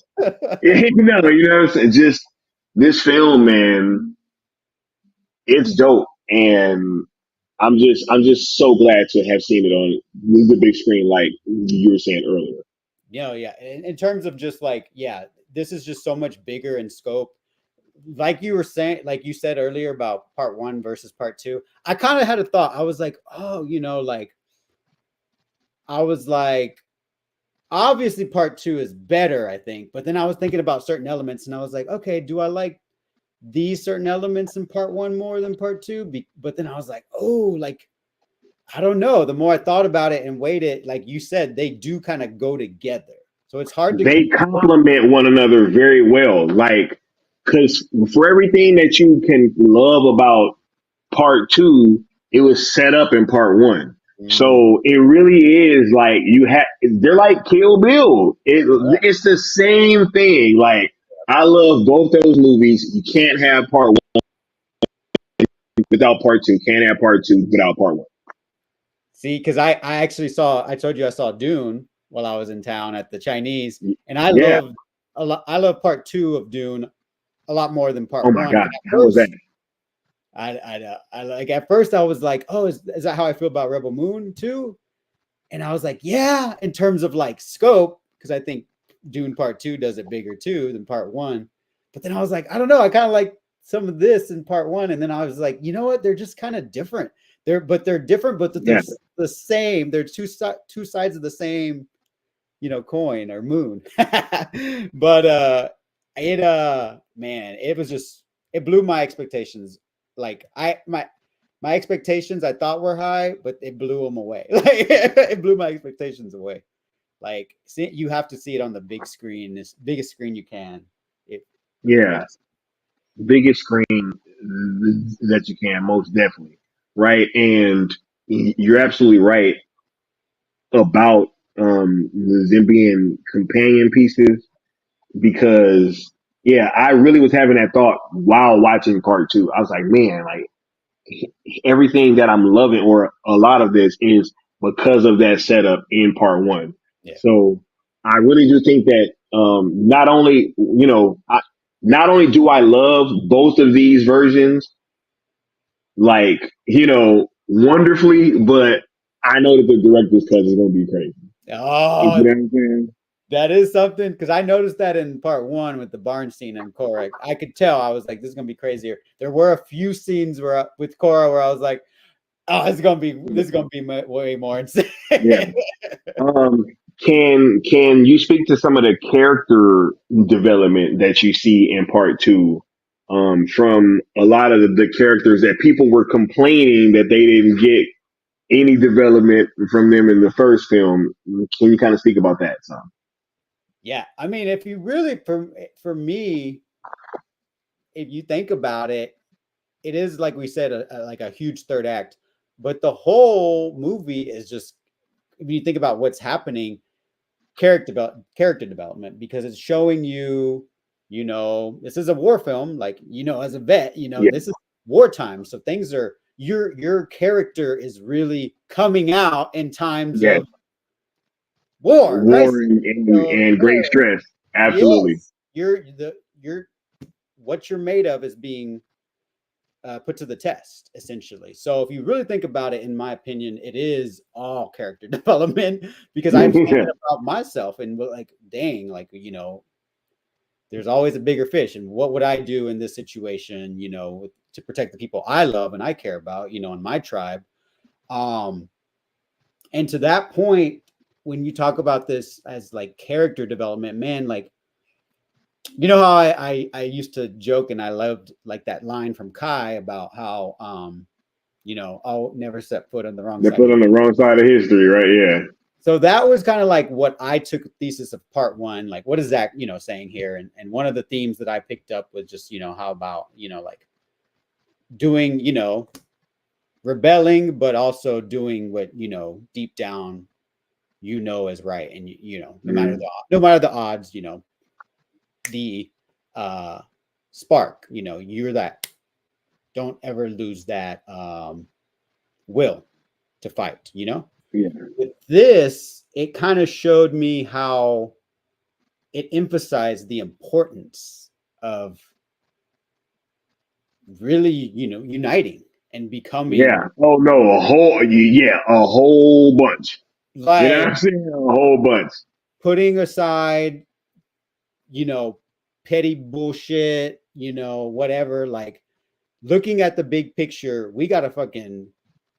excited. you know what I'm saying? Just this film, man, it's dope, and I'm just so glad to have seen it on the big screen, like you were saying earlier. Yeah. In terms of just like, yeah, this is just so much bigger in scope. Like you were saying, like you said earlier about part one versus part two, I kind of had a thought. I was like, oh, like I was like, obviously part two is better, I think. But then I was thinking about certain elements and I was like, okay, do I like these certain elements in part one more than part two? But then I was like, oh, like, I don't know. The more I thought about it and weighed it, like you said, they do kind of go together. So it's hard to They compare. complement one another very well, like because for everything that you can love about part two, it was set up in part one. Mm, So it really is like they're like Kill Bill. yeah. It's the same thing. Like I love both those movies. You can't have part one without part two. Can't have part two without part one. See, because I actually saw, I told you I saw Dune while I was in town at the Chinese, and I Yeah. love a lot. I love part two of Dune a lot more than Oh part my one. God. And at How was that? first, I like at first I was like, oh, is that how I feel about Rebel Moon too? And I was like, yeah, in terms of like scope, because I think Dune Part Two does it bigger too than Part One. But then I was like, I don't know, I kind of like some of this in Part One, and then I was like, you know what? They're just kind of different. They're different, but that they're Yeah. the same. They're two sides of the same, coin or moon. But it man, it was just it blew my expectations. Like my expectations I thought were high, but it blew them away. Like it blew my expectations away. Like you have to see it on the big screen, this biggest screen you can. It's Yeah. awesome. Biggest screen that you can, most definitely. Right. And you're absolutely right about them being companion pieces because yeah, I really was having that thought while watching part two. I was like, man, like everything that I'm loving or a lot of this is because of that setup in part one. Yeah. So I really do think that not only not only do I love both of these versions like wonderfully, but I know that the director's cut is going to be crazy. You Oh, know what I'm saying? that is something because I noticed that in part one with the barn scene and Korra. I could tell I was like, this is gonna be crazier. There were a few scenes with Korra where I was like, oh, this is gonna be way more insane. Yeah. Um, can you speak to some of the character development that you see in part two? From a lot of the characters that people were complaining that they didn't get any development from them in the first film. Can you kind of speak about that some? Yeah, I mean, if you really for me, if you think about it, it is like we said, like a huge third act. But the whole movie is just, if you think about what's happening, character development, because it's showing you, this is a war film. Like, as a vet, Yeah, this is wartime, so things are your character is really coming out in times yeah, of war, war crisis. and great stress. Absolutely. Yes, you're what you're made of is being put to the test, essentially. So if you really think about it, in my opinion, it is all character development because I'm thinking about myself and like, dang, like, there's always a bigger fish. And what would I do in this situation, to protect the people I love and I care about, in my tribe? Um, and to that point, when you talk about this as like character development, man, like You know how I used to joke and I loved like that line from Kai about how I'll never set foot on the wrong They side put of on the history. wrong side of history, right? Yeah. So that was kind of like what I took thesis of part one. Like, what is Zach, saying here? And one of the themes that I picked up was just, how about, like doing, rebelling, but also doing what, deep down, is right. And, no matter the odds, the spark, you're that. Don't ever lose that will to fight, Yeah. With this, it kind of showed me how it emphasized the importance of really, uniting and Yeah. becoming Oh no, a whole bunch. You know what I'm like saying? A whole bunch. putting aside, petty bullshit, whatever, like looking at the big picture, we got to fucking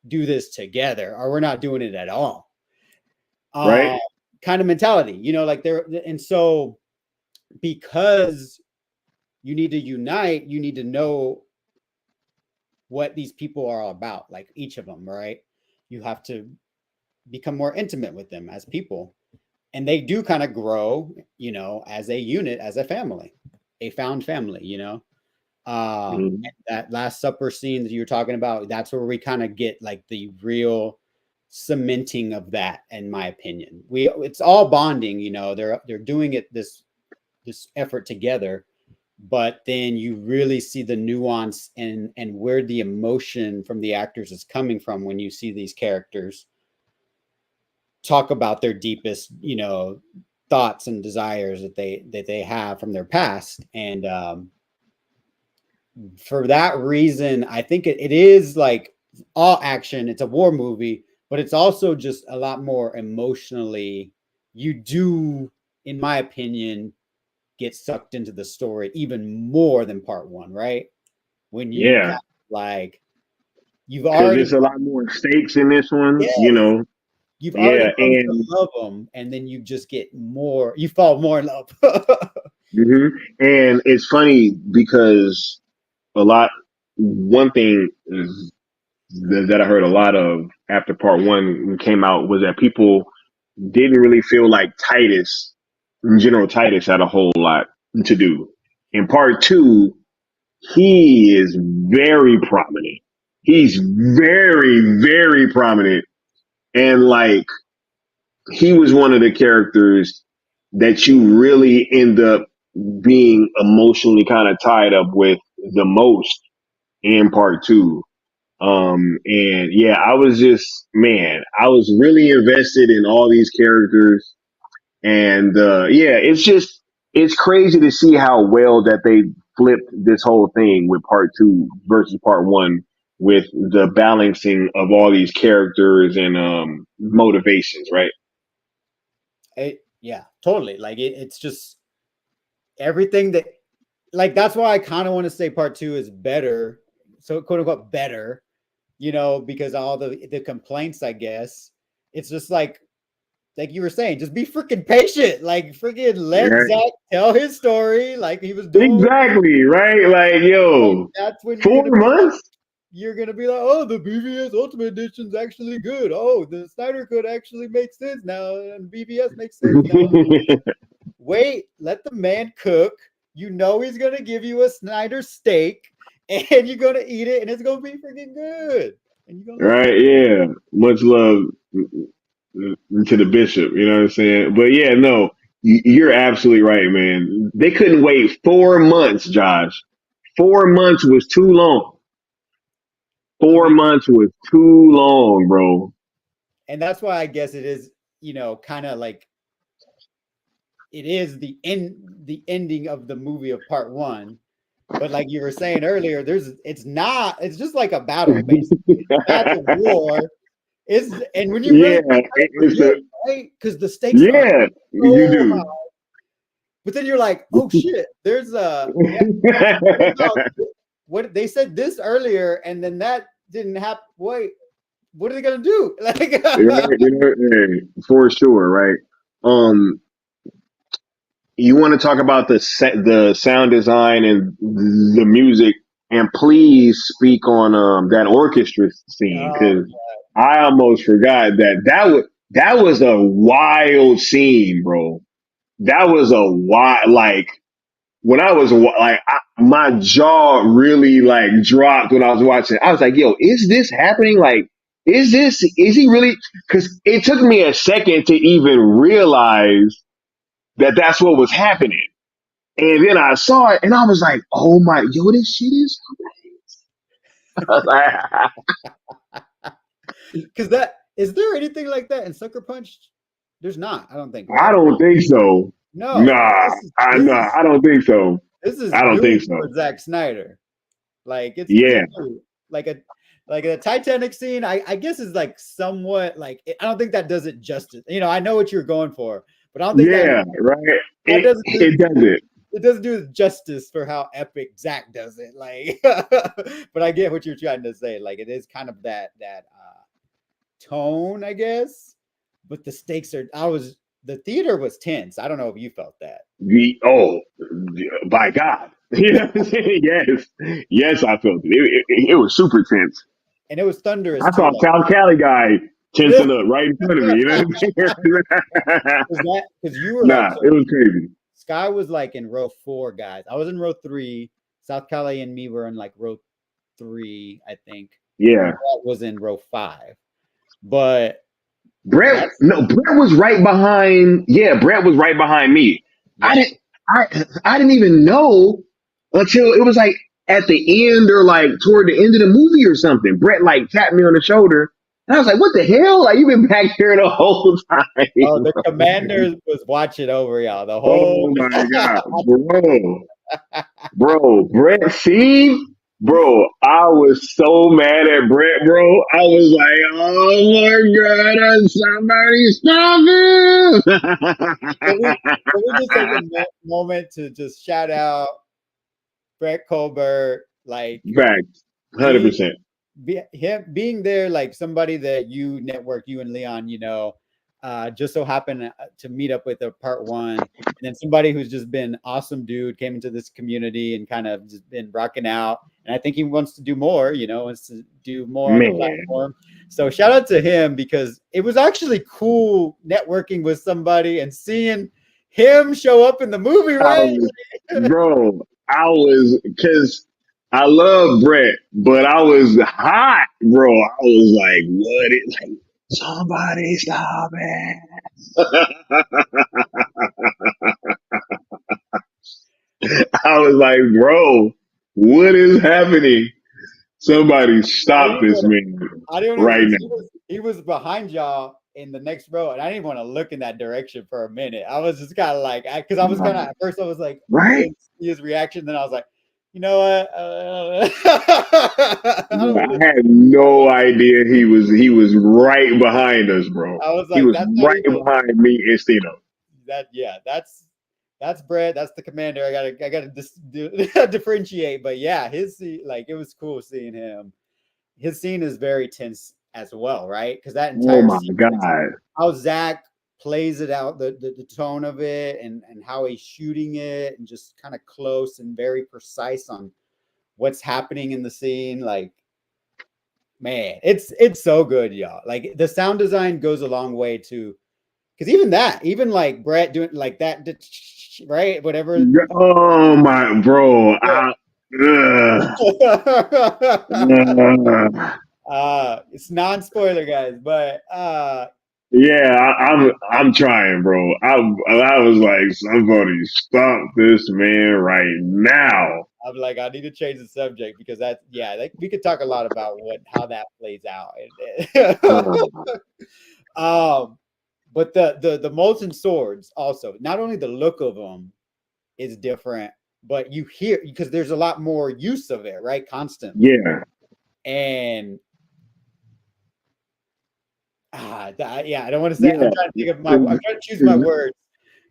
do this together or we're not doing it at all. Right? Kind of mentality, like there. And so because you need to unite, you need to know what these people are all about, like each of them, right? You have to become more intimate with them as people. And they do kind of grow, as a unit, as a family, a found family, Mhm. that Last Supper scene that you were talking about, that's where we kind of get like the real cementing of that, in my opinion. It's all bonding, they're doing it this effort together, but then you really see the nuance and where the emotion from the actors is coming from when you see these characters talk about their deepest, thoughts and desires that they have from their past. And for that reason, I think it is like all action. It's a war movie, but it's also just a lot more emotionally. You do, in my opinion, get sucked into the story even more than part one, right? When you Yeah. kind of like you've Because already there's a lot more stakes in this one, yes, you've already Yeah, come to and love them, and then you just get more. You fall more in love. mhm. And it's funny because a lot. One thing is that I heard a lot of after part one came out was that people didn't really feel like General Titus had a whole lot to do. In part two, he is very prominent. He's very, very prominent. And like, he was one of the characters that you really end up being emotionally kind of tied up with the most in part two. And yeah, I was really invested in all these characters. And yeah, it's crazy to see how well that they flipped this whole thing with part two versus part one with the balancing of all these characters and motivations, right? Yeah, totally. Like it's just everything that, like, that's why I kind of want to say part two is better. So quote unquote better, because all the complaints, I guess, it's just like you were saying, just be freaking patient. Like freaking let Right. Zach tell his story, like he was doing. Exactly, right? Like, Like, yo, that's when 4 months? you're gonna be like, oh, the BVS Ultimate Edition's actually good. Oh, the Snyder Code actually makes sense now, and BVS makes sense now. Wait, let the man cook. He's gonna give you a Snyder steak, and you're gonna eat it, and it's gonna be freaking good, and you're gonna love it. Right, yeah. Much love to the bishop, you know what I'm saying? But yeah, no, you're absolutely right, man. They couldn't wait 4 months, Josh. 4 months was too long. I Four mean, months was too long, bro. and that's why I guess it is, kind of like it is the ending of the movie of part one. But like you were saying earlier, it's just like a battle, basically. That's a war. And when you really Yeah, kind of it's forget, a right? Because the stakes are yeah, you so high. do. But then you're like, oh shit, there's yeah, what about what they said this earlier, and then that didn't happen. Wait, what are they gonna do? Right, hey, for sure, right? Um, you want to talk about the sound design and the music, and please speak on that orchestra scene, Oh, because I almost forgot that was a wild scene, bro. That was a wild, like, when I was like, my jaw really like dropped when I was watching. I was like, "Yo, is this happening? Like, is he really?" Because it took me a second to even realize that that's what was happening. And then I saw it, and I was like, "Oh my, yo, this shit is." because that is there anything like that in Sucker Punch? There's not. I don't think. I Right? don't think so. No. Nah, I don't think so. This is I don't new think so. for Zack Snyder. Like it's Yeah, new. Like a Titanic scene. I guess is like somewhat like I don't think that does it justice. I know what you're going for, but I don't think yeah, right. that doesn't It does it. it doesn't do justice for how epic Zack does it. Like, but I get what you're trying to say. Like, it is kind of that tone, I guess. But the stakes are. The theater was tense. I don't know if you felt that. Oh, by God. Yes, yes, I felt it. It was super tense. And it was thunderous I too. saw Like, South Cali guy tensing up right in front of me. You know what I'm saying? because you were like Nah, it was crazy. Sky was like in row 4, guys. I was in row 3. South Cali and me were in like row 3, I think. Yeah. Brett was in row 5. But Brett was right behind. Yeah, Brett was right behind me. yeah. I didn't even know until it was like at the end, or like toward the end of the movie or something. Brett like tapped me on the shoulder, and I was like, "What the hell? Like, you've been back here the whole time." Oh, the commander was watching over y'all the whole. Oh my God, bro, Brett, see, bro, I was so mad at Brett, bro. I was like, "Oh my God, somebody Can we just take stop a moment to just shout out Brett Colbert, like it!" Facts, being 100%. him being there, like somebody that you network, you and Leon, just so happened to meet up with a part 1, and then somebody who's just been awesome dude came into this community and kind of just been rocking out. And I think he wants to do more, wants to do more on the Man, platform. So shout out to him, because it was actually cool networking with somebody and seeing him show up in the movie, right? I was, because I love Brett, but I was hot, bro. I was like, "What is like? Somebody stop it!" I was like, "Bro, what is happening? Somebody stop this man I don't know, right because now!" he was behind y'all in the next row, and I didn't want to look in that direction for a minute. I was just kind of like, because I was kind of at first I was like, Right? see his reaction, then I was like, you know what? I had no idea he was right behind us, bro. I was He like, was that's not right even behind me and Stino. that. Yeah, that's Brett. That's the commander. I gotta differentiate. But yeah, it was cool seeing him. His scene is very tense as well, right? Because that Oh entire my sequence, God. how Zach plays it out, the tone of it, and how he's shooting it, and just kind of close and very precise on what's happening in the scene. Like, man, it's so good, y'all. Like, the sound design goes a long way too, because even like Brett doing like that, right? Whatever. Oh my bro. Ugh. Ugh. It's non-spoiler, guys, but Yeah, I'm trying, bro. I was like, "Somebody stop this man right now." I'm like, I need to change the subject, because we could talk a lot about how that plays out. um, but the molten swords also, not only the look of them is different, but you hear, because there's a lot more use of it, right? Constantly. Yeah. And I don't want to say. Yeah. I'm trying to think of I'm trying to choose my words.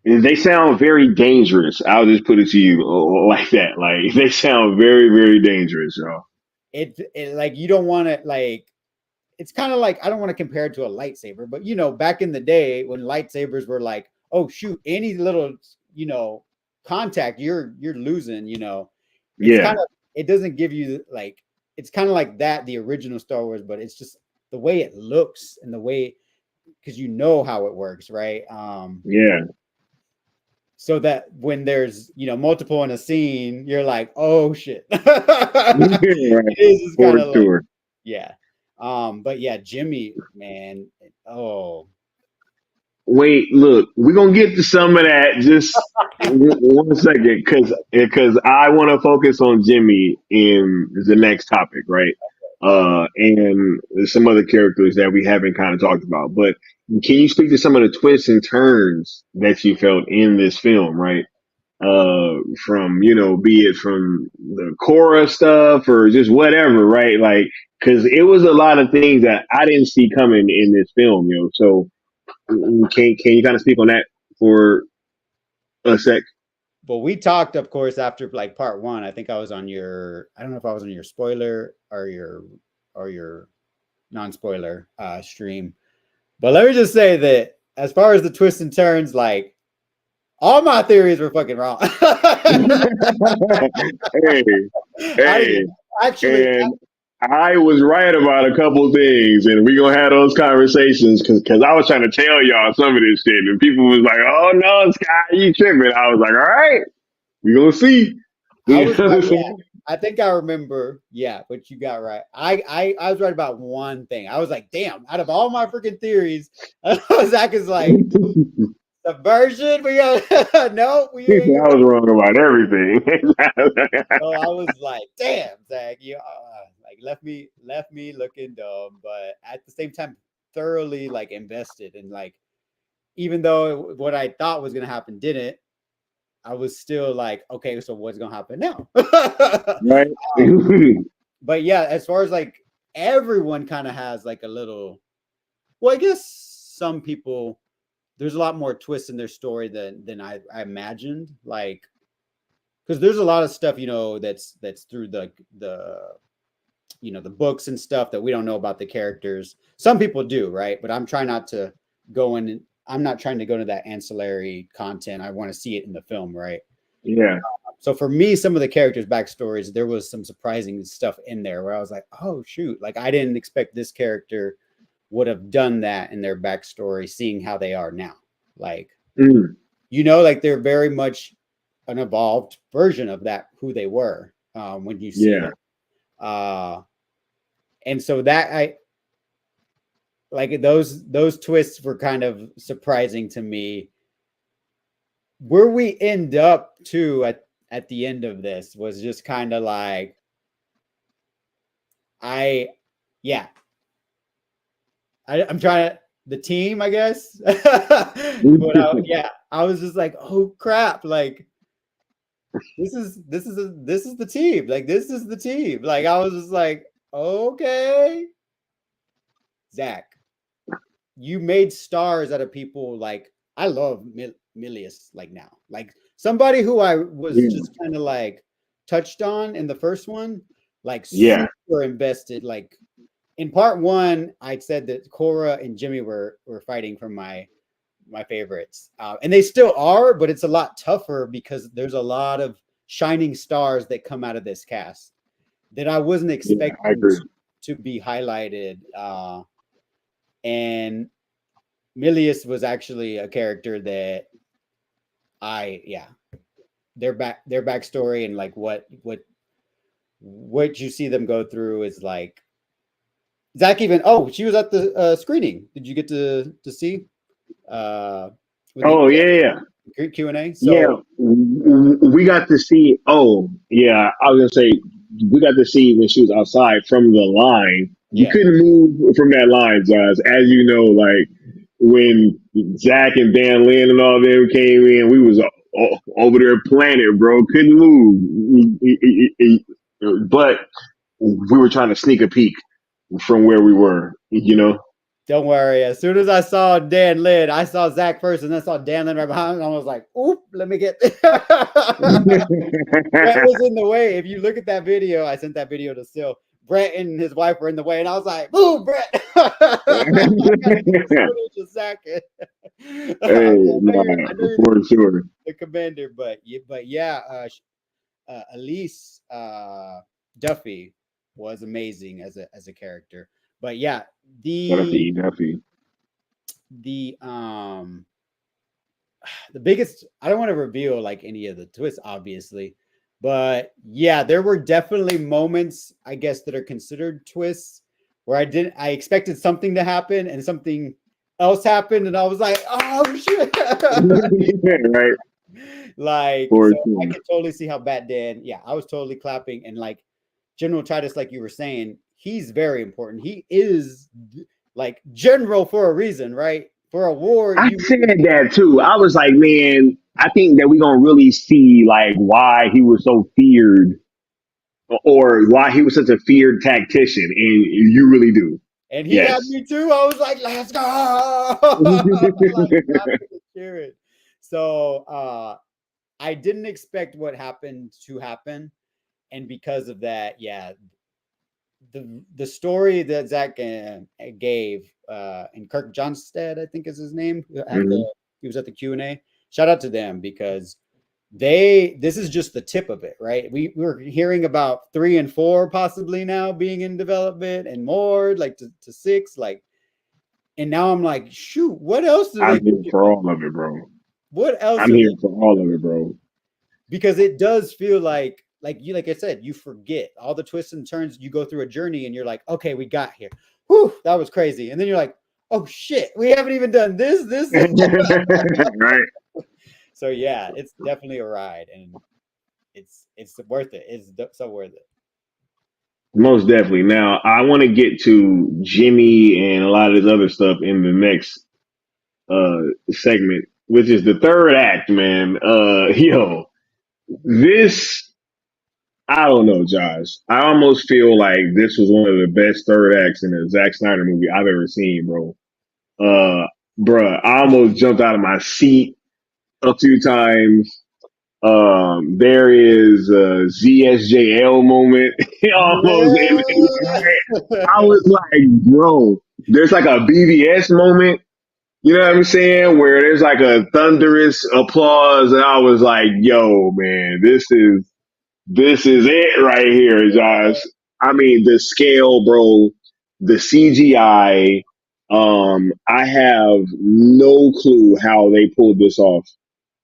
They sound very dangerous. I'll just put it to you like that. Like, they sound very, very dangerous, y'all. It like, you don't want to, like, it's kind of like, I don't want to compare it to a lightsaber, but back in the day when lightsabers were like, oh shoot, any little contact, you're losing. It's Yeah. kind of, it doesn't give you like, it's kind of like that, the original Star Wars, but it's just the way it looks and the way, because how it works, right? Yeah. So that when there's multiple in a scene, you're like, oh shit. Right. It is just For kind of like, sure. yeah. But yeah, Jimmy, man. Oh, Wait, look, we're gonna get to some of that. Just one second, because I want to focus on Jimmy in the next topic, right? And some other characters that we haven't kind of talked about. But can you speak to some of the twists and turns that you felt in this film, right? From be it from the Korra stuff or just whatever, right? Like, because it was a lot of things that I didn't see coming in this film, So can you kind of speak on that for a sec? but we talked, of course, after like part one. I think I was on your, I don't know if I was on your spoiler or your non-spoiler stream. But let me just say that as far as the twists and turns, like all my theories were fucking wrong. Hey, hey, Actually, and I was right about a couple things, and we gonna have those conversations because I was trying to tell y'all some of this shit, and people was like, "Oh no, Sky, you tripping?" I was like, "All right, we gonna see." I think I remember, yeah, but you got right. I was right about one thing. I was like, damn, out of all my freaking theories, Zach is like, subversion. We got no, we ain't. I was wrong about everything. So I was like, damn, Zach, you like left me looking dumb, but at the same time, thoroughly like invested, and like, even though what I thought was gonna happen didn't, I was still like, okay, so what's gonna happen now? Right. But yeah, as far as like everyone kind of has like a little, well, I guess some people, there's a lot more twists in their story than I imagined. Like, because there's a lot of stuff, that's through the the books and stuff that we don't know about the characters. Some people do, right? But I'm trying not to go in. I'm not trying to go into that ancillary content. I want to see it in the film, right? Yeah. So for me, some of the characters' backstories, there was some surprising stuff in there where I was like, oh shoot, like I didn't expect this character would have done that in their backstory, seeing how they are now. Like, like they're very much an evolved version of that, who they were when you see them. And so that I like those twists were kind of surprising to me. Where we end up to at the end of this was just kind of like, I'm trying to, the team, I guess. But I was just like, oh crap, like this is the team. Like this is the team. Like I was just like, okay, Zach, you made stars out of people. Like I love Milius like now. Like somebody who I was just kind of like touched on in the first one, like super invested. Like in part one, I said that Korra and Jimmy were fighting for my favorites, and they still are, but it's a lot tougher because there's a lot of shining stars that come out of this cast that I wasn't expecting to be highlighted. And Milius was actually a character that their backstory and like what you see them go through is like, Zach even, she was at the screening. Did you get to see? Q&A. So we got to see. Oh yeah, I was gonna say we got to see when she was outside from the line. You couldn't move from that line, Josh. As you know, like when Zach and Dan Lin and all them came in, we was over there planted, bro. Couldn't move, but we were trying to sneak a peek from where we were, Don't worry. As soon as I saw Dan Lin, I saw Zach first, and then I saw Dan Lin right behind him. I was like, oop, let me get Brett was in the way. If you look at that video, I sent that video to Sil. Brett and his wife were in the way, and I was like, "Ooh, Brett!" Zach. Hey, for sure. the commander. But yeah, Elise Duffy was amazing as a character. But yeah, Duffy, Duffy. the biggest, I don't want to reveal like any of the twists, obviously, but yeah, there were definitely moments, I guess, that are considered twists where I expected something to happen and something else happened, and I was like, oh shit. Right. Like, For so sure. I could totally see how Batman, yeah, I was totally clapping. And like General Titus, like you were saying, he's very important. He is like general for a reason, right? For a war, I you said that too. I was like, man, I think that we're gonna really see like why he was so feared or why he was such a feared tactician, and you really do. and he had Yes. me too. I was like, let's go. Like clapping and cheering. So I didn't expect what happened to happen. And because of that, yeah, the story that Zach gave and Kirk Johnstad, I think is his name, Mhm. he was at the Q&A. Shout out to them because this is just the tip of it, right? We're hearing about 3 and 4 possibly now being in development and more like to 6, like, and now I'm like, shoot, what else do they I'm here think for about? all of it, bro. What else I'm are here they, for all of it, bro. because it does feel like I said, you forget all the twists and turns. You go through a journey and you're like, okay, we got here. Whew, that was crazy. And then you're like, oh shit, we haven't even done this. Right. So yeah, it's definitely a ride, and it's worth it. It's so worth it. Most definitely. Now, I want to get to Jimmy and a lot of this other stuff in the next segment, which is the third act, man. Yo, this I don't know, Josh. I almost feel like this was one of the best third acts in a Zack Snyder movie I've ever seen, bro. Bruh, I almost jumped out of my seat a few times. There is a ZSJL moment almost. I was like, bro, there's like a BBS moment. You know what I'm saying? Where there's like a thunderous applause, and I was like, "Yo, man, this is it right here, Josh." I mean, the scale, bro, the CGI. I have no clue how they pulled this off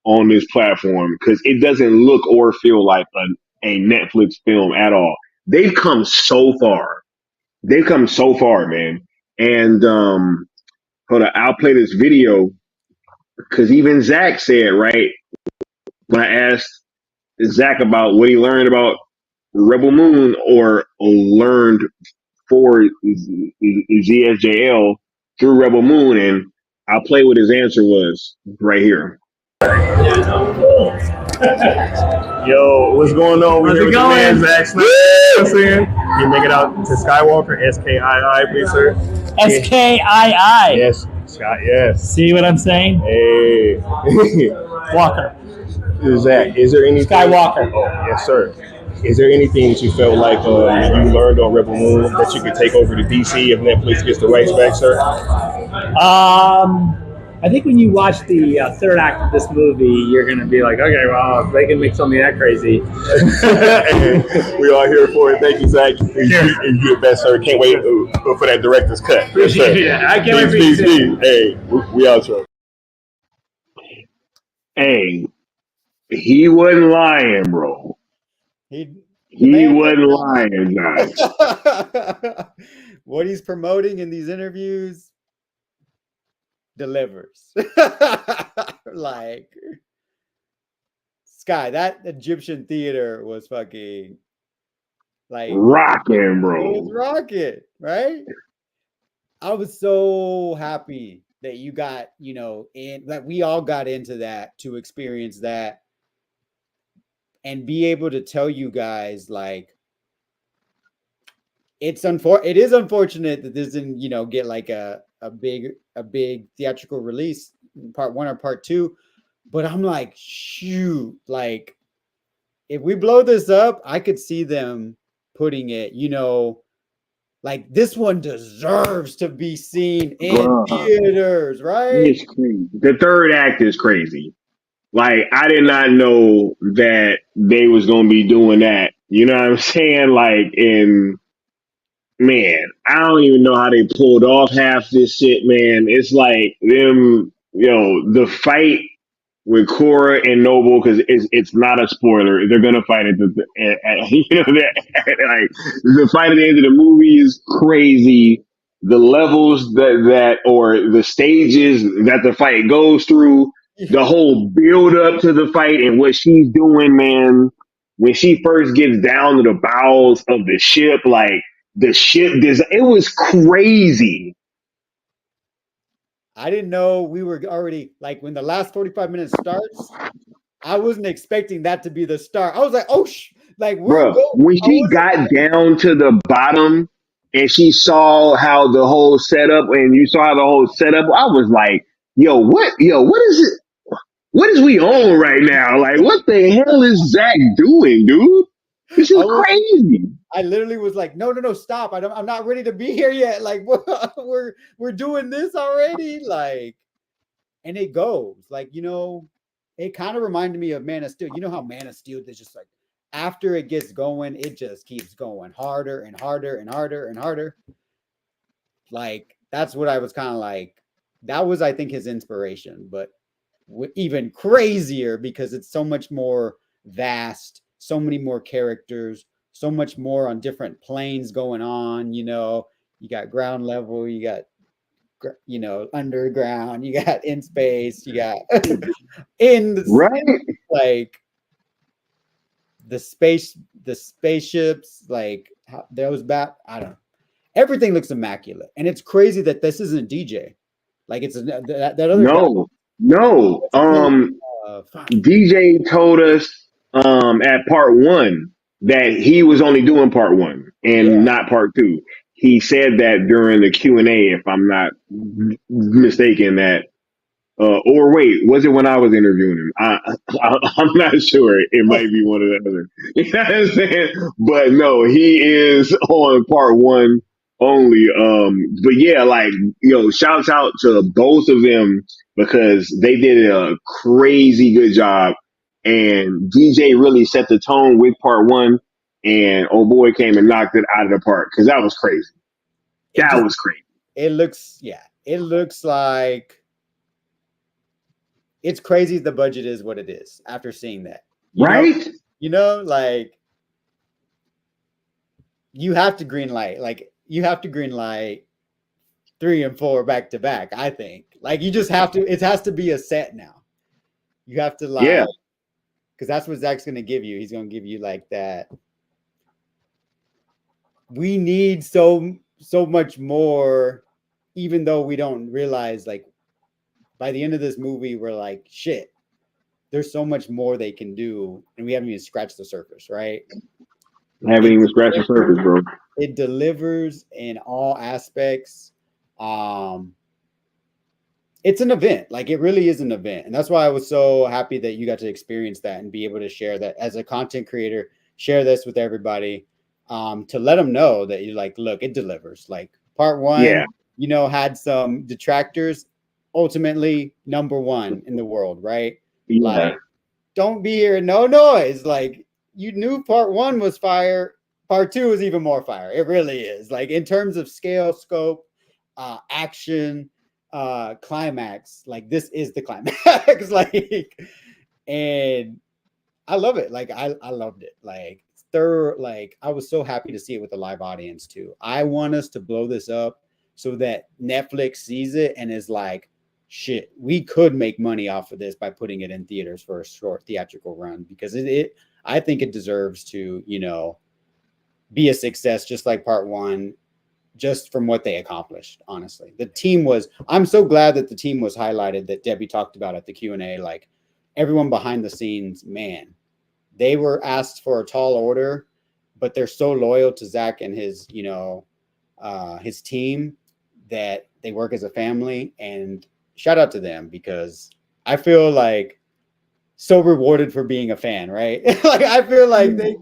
on this platform because it doesn't look or feel like a Netflix film at all. They've come so far. They've come so far, man. And hold on, I'll play this video because even Zach said, right, when I asked Zach about what he learned about Rebel Moon or learned for ZSJL through Rebel Moon, and I'll play what his answer was right here. Yo, what's going on? How's We're here it with going? the man, Zack Snyder. You know what I'm saying? You make it out to Skywalker, SKII, please, sir. SKII. Yes, Scott, yes. See what I'm saying? Hey. Walker. Zach, is there anything? Skywalker. Oh, yes, sir. Is there anything that you felt like you learned on Rebel Moon that you could take over to DC if Netflix gets the rights back, sir? I think when you watch the third act of this movie, you're going to be like, okay, well, if they can make something that crazy. We are here for it. Thank you, Zach. You do it best, sir. Can't wait for that director's cut. Yes, sir. Yeah, I can't wait for you to see it. Hey, we out, sir. Hey, he wasn't lying, bro. He wasn't lying, Josh. What he's promoting in these interviews delivers. Like, Sky, that Egyptian theater was fucking like rocking, bro. It was rocking, right? I was so happy that you got, in that we all got into that to experience that and be able to tell you guys, like, it is unfortunate that this didn't, get like a big theatrical release, part 1 or part 2. But I'm like, shoot, like, if we blow this up, I could see them putting it, like, this one deserves to be seen in theaters, right? It's crazy. The third act is crazy. Like, I did not know that they was gonna be doing that. You know what I'm saying? Like, and man, I don't even know how they pulled off half this shit, man. It's like them, the fight with Cora and Noble, because it's not a spoiler. They're gonna fight at like the fight at the end of the movie is crazy. The levels or the stages that the fight goes through, the whole build up to the fight and what she's doing, man. When she first gets down to the bowels of the ship, like the ship, it was crazy. I didn't know we were already like when the last 45 minutes starts. I wasn't expecting that to be the start. I was like, oh, like we're Bro, going. when I she wasn't. got down to the bottom and she saw how the whole setup and you saw how the whole setup, I was like, what is it? What is we on right now? Like, what the hell is Zach doing, dude? This I is was. crazy. I literally was like, no, stop! I'm not ready to be here yet. Like, we're doing this already. Like, and it goes like it kind of reminded me of Man of Steel. You know how Man of Steel is just like after it gets going, it just keeps going harder and harder and harder and harder. Like that's what I was kind of like. That was, I think, his inspiration, but even crazier because it's so much more vast, so many more characters, so much more on different planes going on. You got ground level, you got underground, you got in space, you got in the, Right? like the spaceships, like those back. I don't know. Everything looks immaculate, and it's crazy that this isn't DJ. Like it's that other guy. No, no. What's his name? DJ told us at part one that he was only doing part one and Yeah. not part two. He said that during the Q&A, if I'm not mistaken, that or wait, was it when I was interviewing him? I'm not sure. It might be one of the other. You know what I'm saying? But no, he is on part one only. But yeah, like shouts out to both of them because they did a crazy good job, and DJ really set the tone with part one, and oh boy came and knocked it out of the park because that was crazy. That was crazy. It looks like it's crazy the budget is what it is after seeing that. Right? Like you have to green light 3 and 4 back to back, I think. Like you just have to, it has to be a set now. You have to Yeah. because that's what Zach's gonna give you. He's gonna give you like that. We need so much more, even though we don't realize like by the end of this movie, we're like, shit, there's so much more they can do, and we haven't even scratched the surface, right? Haven't even scratched the surface, bro. It delivers in all aspects. It's an event. Like it really is an event. And that's why I was so happy that you got to experience that and be able to share that as a content creator, share this with everybody, to let them know that you like, look, it delivers. Like part one, had some detractors, ultimately number one in the world, right? Yeah. Like, don't be here, no noise. Like you knew part one was fire. Part two is even more fire. It really is. Like in terms of scale, scope, action, climax, like this is the climax. Like, and I love it. Like I loved it. Like like I was so happy to see it with a live audience too. I want us to blow this up so that Netflix sees it and is like, shit, we could make money off of this by putting it in theaters for a short theatrical run, because I think it deserves to, be a success just like part one, just from what they accomplished. Honestly, I'm so glad that the team was highlighted, that Debbie talked about at the Q&A. Like everyone behind the scenes, man, they were asked for a tall order, but they're so loyal to Zach and his his team that they work as a family. And shout out to them, because I feel like so rewarded for being a fan, right? Like I feel like they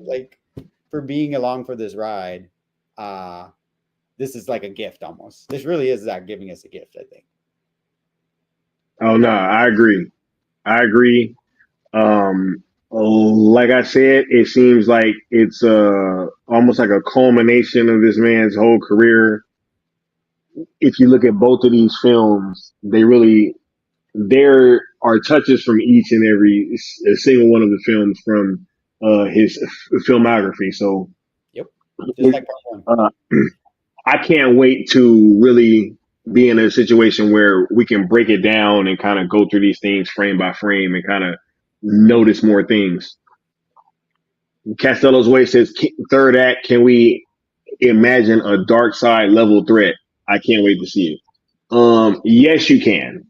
for being along for this ride. This is like a gift almost. This really is Zach giving us a gift, I think. Oh no, I agree. Like I said, it seems like it's almost like a culmination of this man's whole career. If you look at both of these films, there are touches from each and every single one of the films from his filmography. So, Yep. Just like part one. uh, I can't wait to really be in a situation where we can break it down and kind of go through these things frame by frame and kind of notice more things. Castello's Way says, third act, can we imagine a dark side level threat? I can't wait to see it. Yes, you can.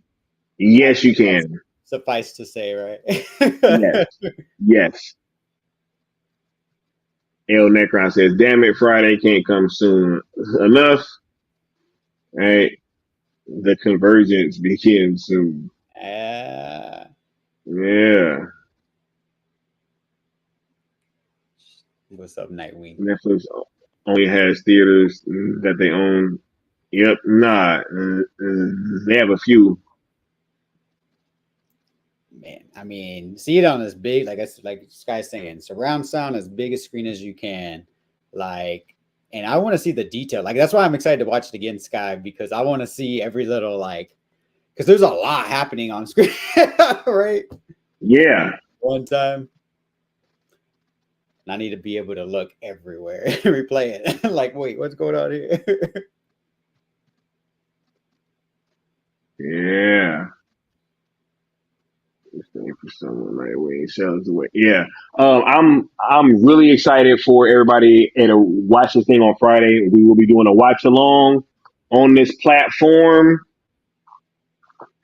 Yes, you can. Suffice to say, right? Yes. Yes. El Necron says, damn it, Friday can't come soon enough. All right. The convergence begins soon. Yeah. What's up, Nightwing? Netflix only has theaters that they own. Yep. Nah. They have a few. Man, I mean, see it on as big, like Sky's saying, surround sound as big a screen as you can. Like, and I want to see the detail. Like, that's why I'm excited to watch it again, Sky, because I want to see every little, like, because there's a lot happening on screen, right? Yeah. One time. And I need to be able to look everywhere and replay it. Like, wait, what's going on here? Yeah. For someone like Wayne Shell's away. Yeah. I'm really excited for everybody to watch this thing on Friday. We will be doing a watch along on this platform.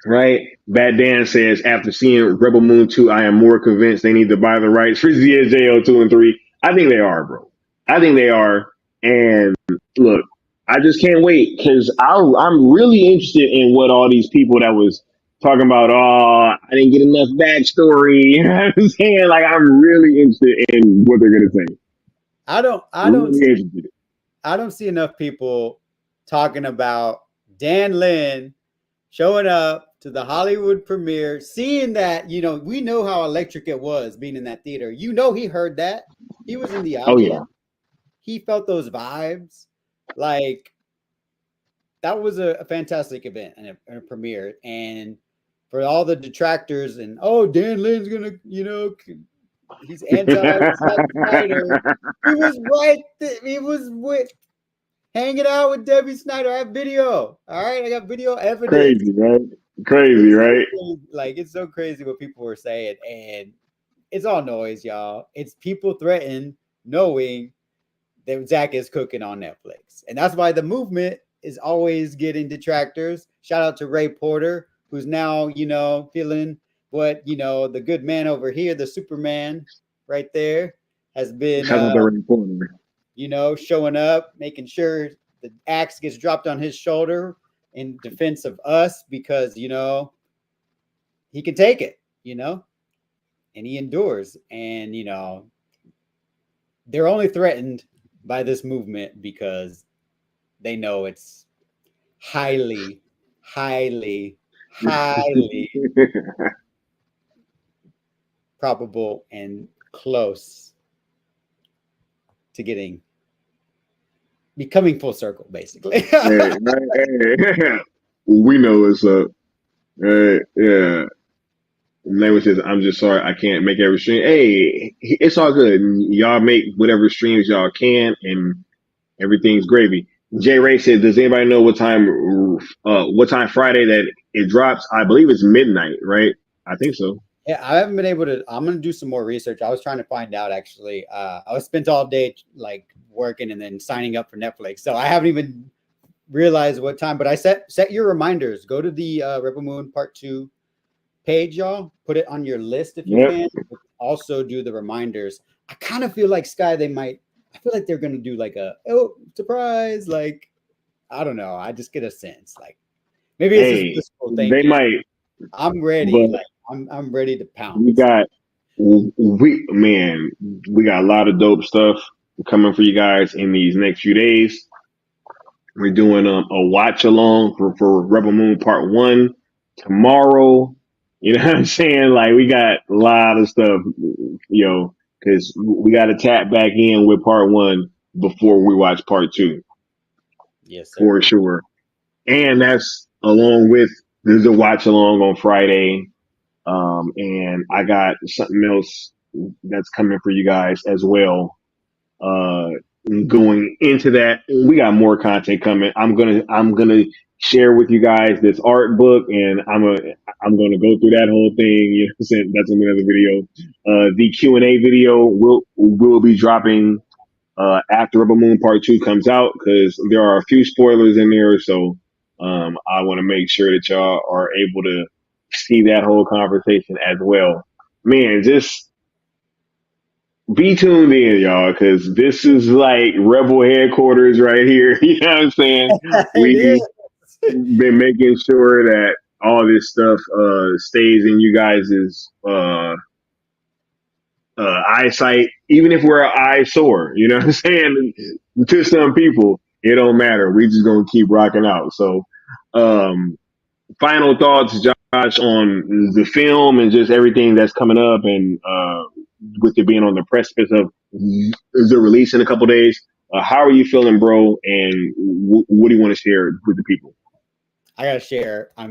Right? Bad Dan says, after seeing Rebel Moon 2, I am more convinced they need to buy the rights for ZSJO 2 and 3. I think they are, bro. I think they are. And look, I just can't wait because I'm really interested in what all these people that was talking about, I didn't get enough backstory. You know what I'm saying? Like, I'm really interested in what they're going to say. I don't see enough people talking about Dan Lin showing up to the Hollywood premiere, seeing that, we know how electric it was being in that theater. He heard that. He was in the audience. Oh, yeah. He felt those vibes. Like, that was a fantastic event and a premiere. And for all the detractors and, Dan Lin's going to, he's anti-Zack Snyder. He was right. He was hanging out with Debbie Snyder. I have video. All right. I got video evidence. Crazy, right? Crazy, right? Like, it's so crazy what people were saying. And it's all noise, y'all. It's people threatened knowing that Zack is cooking on Netflix. And that's why the movement is always getting detractors. Shout out to Ray Porter, who's now, feeling what, the good man over here, the Superman right there, has been, showing up, making sure the axe gets dropped on his shoulder in defense of us because, he can take it, and he endures. And, they're only threatened by this movement because they know it's highly, highly, highly probable and close to becoming full circle, basically. We know it's up. Yeah. Language says, I'm just sorry I can't make every stream. Hey, it's all good. Y'all make whatever streams y'all can, and everything's gravy. Jay Ray said, does anybody know what time Friday that it drops? I believe it's midnight, right? I think so. Yeah, I haven't been able to. I'm going to do some more research. I was trying to find out, actually. I was spent all day like working and then signing up for Netflix. So I haven't even realized what time, but I set your reminders. Go to the Rebel Moon Part 2 page, y'all. Put it on your list if you can. Also do the reminders. I kind of feel like Sky, I feel like they're going to do like surprise. Like, I don't know. I just get a sense. Like, maybe it's a physical thing. They might. I'm ready. Like, I'm ready to pound. We got a lot of dope stuff coming for you guys in these next few days. We're doing a watch along for Rebel Moon Part 1 tomorrow. You know what I'm saying? Like we got a lot of stuff, because we got to tap back in with part one before we watch part two Yes, for sir. sure. And that's along with there's a watch along on Friday. And I got something else that's coming for you guys as well. Uh, Going into that, we got more content coming. I'm gonna share with you guys this art book, and I'm gonna go through that whole thing. You know, what I'm saying? That's another video. The Q&A video will be dropping after Rebel Moon Part 2 comes out, because there are a few spoilers in there. So I want to make sure that y'all are able to see that whole conversation as well. Man, just be tuned in, y'all, because this is like Rebel headquarters right here. You know what I'm saying? It We've is. been making sure that all this stuff stays in you guys' eyesight, even if we're an eyesore. You know what I'm saying? To some people, it don't matter. We just gonna keep rocking out. So, final thoughts, Josh, on the film and just everything that's coming up, and with it being on the precipice of the release in a couple days. How are you feeling, bro? And what do you want to share with the people? I gotta share. My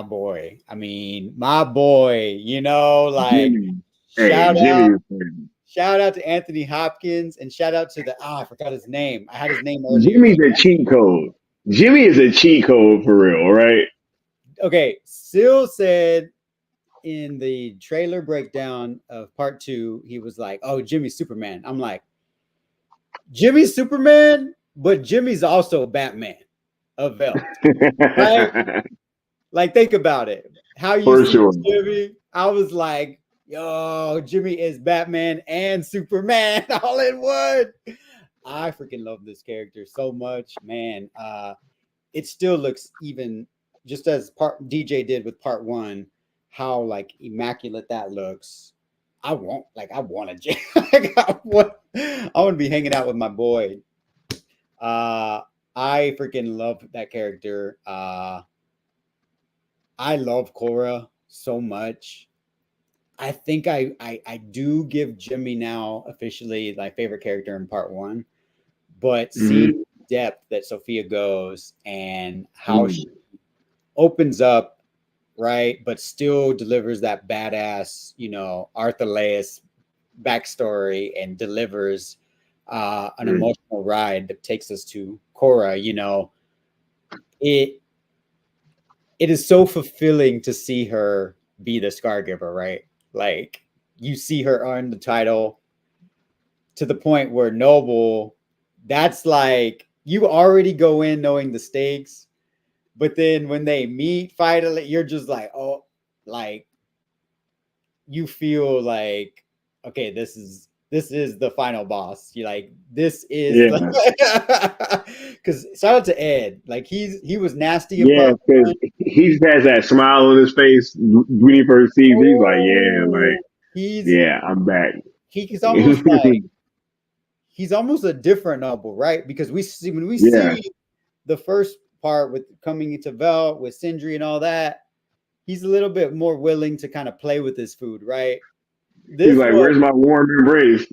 boy. Like Jimmy. Hey, shout Jimmy out, is crazy. shout out to Anthony Hopkins, and shout out to I forgot his name. I had his name earlier. Jimmy's a cheat code. Jimmy is a cheat code for real, right? Okay, Sil said in the trailer breakdown of part 2, he was like, "Oh, Jimmy's Superman." I'm like, Jimmy's Superman, but Jimmy's also Batman of Velt, right? Like, think about it. How you For see sure. Jimmy, I was like, yo, Jimmy is Batman and Superman all in one. I freaking love this character so much, man. It still looks even just as part DJ did with part 1, how like immaculate that looks. I want to like, I want to be hanging out with my boy. I freaking love that character. I love Cora so much. I think I do give Jimmy now officially my favorite character in part 1, but seeing the depth that Sophia goes and how she opens up, right, but still delivers that badass, Arthur backstory, and delivers an emotional ride that takes us to Cora. It is so fulfilling to see her be the Scargiver, right? Like, you see her earn the title to the point where Noble, that's like, you already go in knowing the stakes, but then when they meet finally, you're just like, oh, like, you feel like, okay, this is the final boss. You like, this is because shout out to Ed. Like, he was nasty in Yeah, part because 1. he just has that smile on his face when he first sees me. He's like, Oh, he's I'm back. he's almost like he's almost a different Noble, right? Because we see when we see the first part with coming into Vel with Sindri and all that, he's a little bit more willing to kind of play with his food, right? He's This like, one, "Where's my warm embrace?"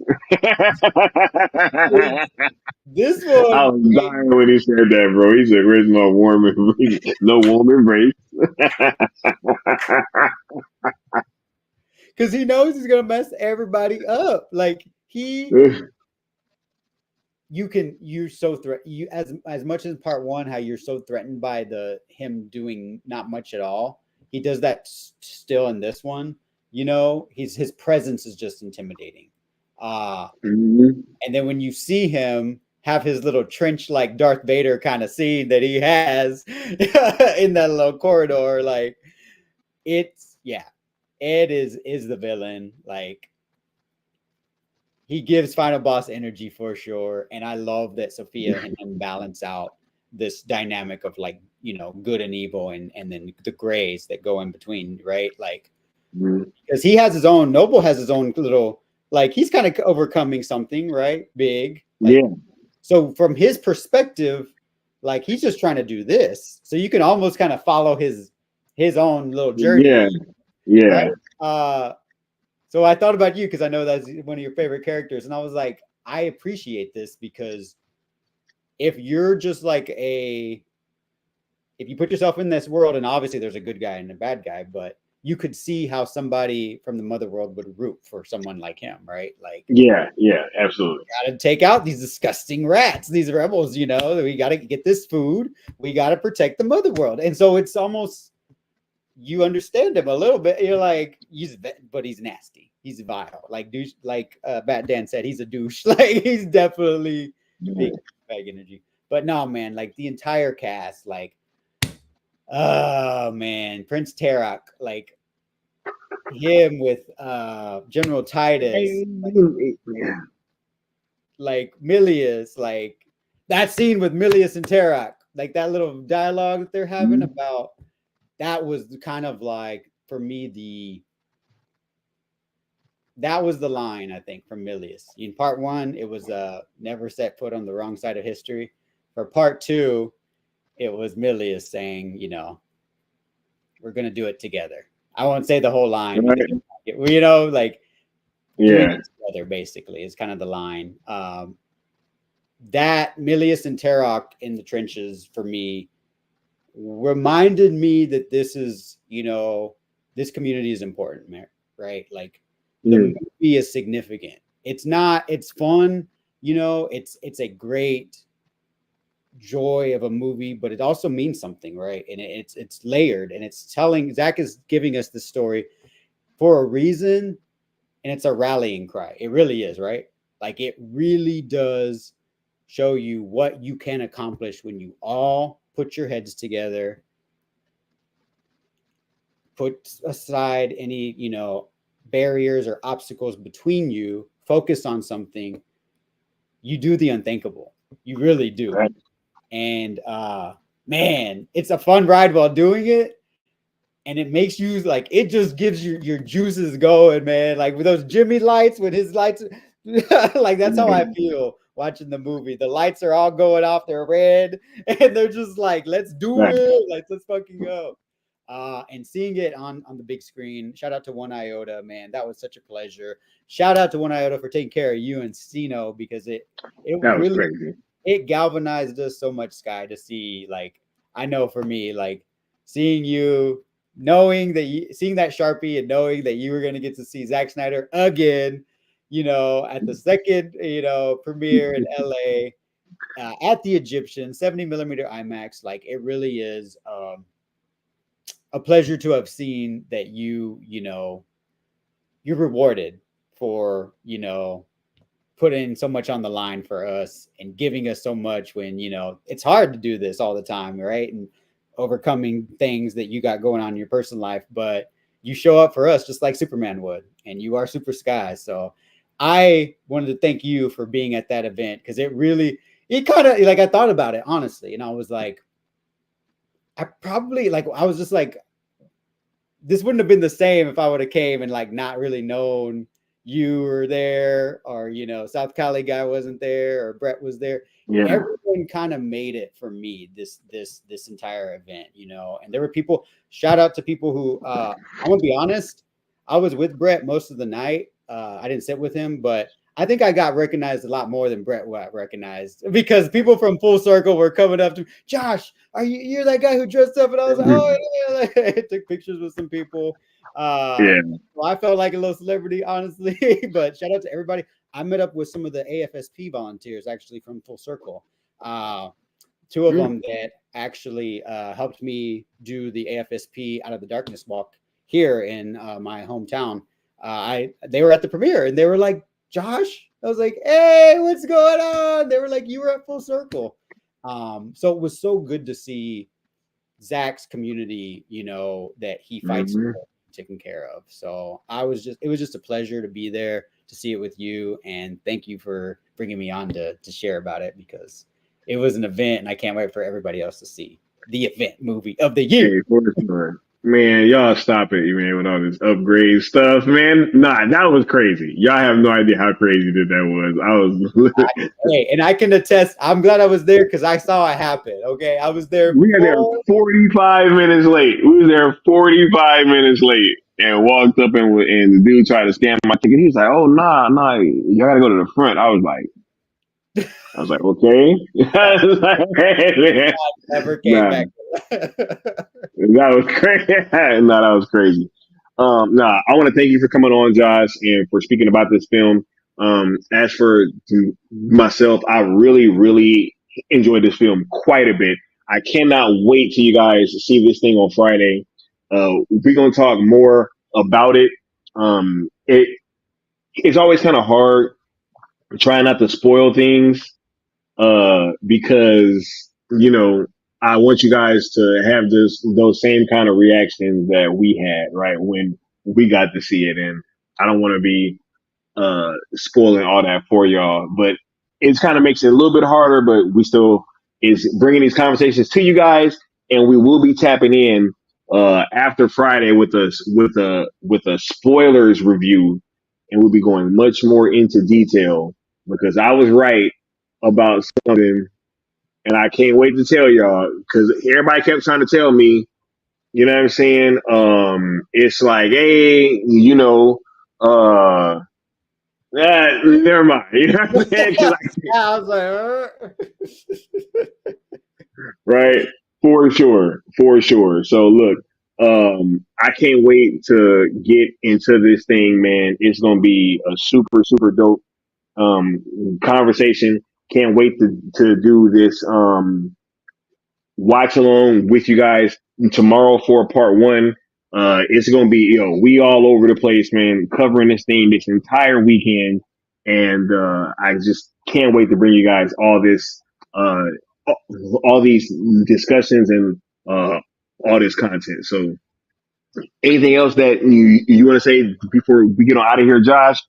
this I one, was dying when he said that, bro. He said, "Where's my warm embrace?" No warm embrace. because he knows he's gonna mess everybody up. Like, you're so you as much as part 1, how you're so threatened by him doing not much at all. He does that still in this one. His presence is just intimidating. And then when you see him have his little trench like Darth Vader kind of scene that he has in that little corridor, like, Ed is the villain. Like, he gives final boss energy for sure, and I love that Sophia and him balance out this dynamic of, like, good and evil, and then the grays that go in between, right? Like, because Noble has his own little, like, he's kind of overcoming something, right? Big, like, so from his perspective, like, he's just trying to do this, so you can almost kind of follow his own little journey. Yeah. Right? So I thought about you because I know that's one of your favorite characters, and I was like, I appreciate this because if you're just like if you put yourself in this world, and obviously there's a good guy and a bad guy, but you could see how somebody from the mother world would root for someone like him, right? Like, Yeah. Yeah. Absolutely. gotta take out these disgusting rats, these rebels, you know, we gotta get this food, we gotta protect the mother world. And so it's almost, you understand him a little bit. You're like, but he's nasty. He's vile. Like douche, like Bat Dan said, he's a douche. Like he's definitely big bag energy. But no, man, like the entire cast, like, oh man, Prince Tarak, like him with General Titus, like Milius, like that scene with Milius and Tarak, like that little dialogue that they're having about, that was kind of like, for me, that was the line, I think, from Milius. In part one, it was never set foot on the wrong side of history. For part two, it was Milius saying, you know, we're going to do it together. I won't say the whole line, Right. because, you know, like, doing Yeah. it together, basically, is kind of the line. That Milius and Tarak in the trenches, for me, reminded me that this is, you know, this community is important, right? Like, the movie is significant. It's not, it's fun, you know, it's a great joy of a movie, but it also means something, right? And it's layered, and it's telling, Zach is giving us the story for a reason, and it's a rallying cry. It really is, right? Like, it really does show you what you can accomplish when you all put your heads together, put aside any, you know, barriers or obstacles between you, focus on something. You do the unthinkable. You really do. Right. And man, it's a fun ride while doing it. And it makes you, like, it just gives you your juices going, man. Like with those Jimmy lights, with his lights, like that's how I feel watching the movie. The lights are all going off, they're red, and they're just like, let's do it. Like, let's fucking go. And seeing it on the big screen, shout out to One Iota, man. That was such a pleasure. Shout out to One Iota for taking care of you and Stino, because it That was really crazy. It galvanized us so much, Sky, to see, like, I know for me, like, seeing you, knowing that seeing that Sharpie and knowing that you were going to get to see Zack Snyder again, you know, at the second, you know, premiere in LA, at the Egyptian 70mm IMAX. Like, it really is a pleasure to have seen that you know, you're rewarded for, you know, putting so much on the line for us and giving us so much when, you know, it's hard to do this all the time, right? And overcoming things that you got going on in your personal life, but you show up for us just like Superman would, and you are Super Sky. So I wanted to thank you for being at that event, because it kind of, like, I thought about it honestly, and I was like, I was just like, this wouldn't have been the same if I would have came and, like, not really known you were there, or, you know, South Cali guy wasn't there, or Brett was there. Yeah. Everyone kind of made it for me, this entire event, you know. And there were people, shout out to people who, I'm gonna be honest, I was with Brett most of the night. I didn't sit with him, but I think I got recognized a lot more than Brett got recognized, because people from Full Circle were coming up to me, Josh, you're that guy who dressed up? And I was like, oh yeah. Like, I took pictures with some people. Well, I felt like a little celebrity, honestly. But shout out to everybody. I met up with some of the AFSP volunteers, actually, from Full Circle. Two of them that actually helped me do the AFSP Out of the Darkness walk here in my hometown. They were at the premiere, and they were like, Josh? I was like, hey, what's going on? They were like, you were at Full Circle. So it was so good to see Zach's community, you know, that he fights for, taken care of. So it was just a pleasure to be there, to see it with you, and thank you for bringing me on to share about it, because it was an event, and I can't wait for everybody else to see the event movie of the year. Hey, man, y'all stop it, man, with all this upgrade stuff, man. Nah, that was crazy. Y'all have no idea how crazy that was. Hey, and I can attest, I'm glad I was there, because I saw it happen. Okay, I was there. We got there 45 minutes late. We was there 45 minutes late. and walked up and the dude tried to scan my ticket. He was like, "Oh nah, y'all gotta go to the front." I was like, okay. I was like, Never came nah, back. that was crazy. No, that was crazy. I want to thank you for coming on, Josh, and for speaking about this film. As for myself, I really, really enjoyed this film quite a bit. I cannot wait till you guys see this thing on Friday. We're gonna talk more about it. It's always kind of hard trying not to spoil things because I want you guys to have those same kind of reactions that we had right when we got to see it, and I don't want to be spoiling all that for y'all, but it kind of makes it a little bit harder. But we still is bringing these conversations to you guys, and we will be tapping in after Friday with a spoilers review, and we'll be going much more into detail because I was right about something, and I can't wait to tell y'all because everybody kept trying to tell me, you know what I'm saying? It's like, hey, never mind. You know what I'm saying? I was Right, for sure, for sure. So look, I can't wait to get into this thing, man. It's gonna be a super, super dope conversation. Can't wait to do this watch along with you guys tomorrow for part one. It's gonna be we all over the place, man, covering this thing this entire weekend, and I just can't wait to bring you guys uh all these discussions and all this content. So, anything else that you want to say before we get on out of here, Josh?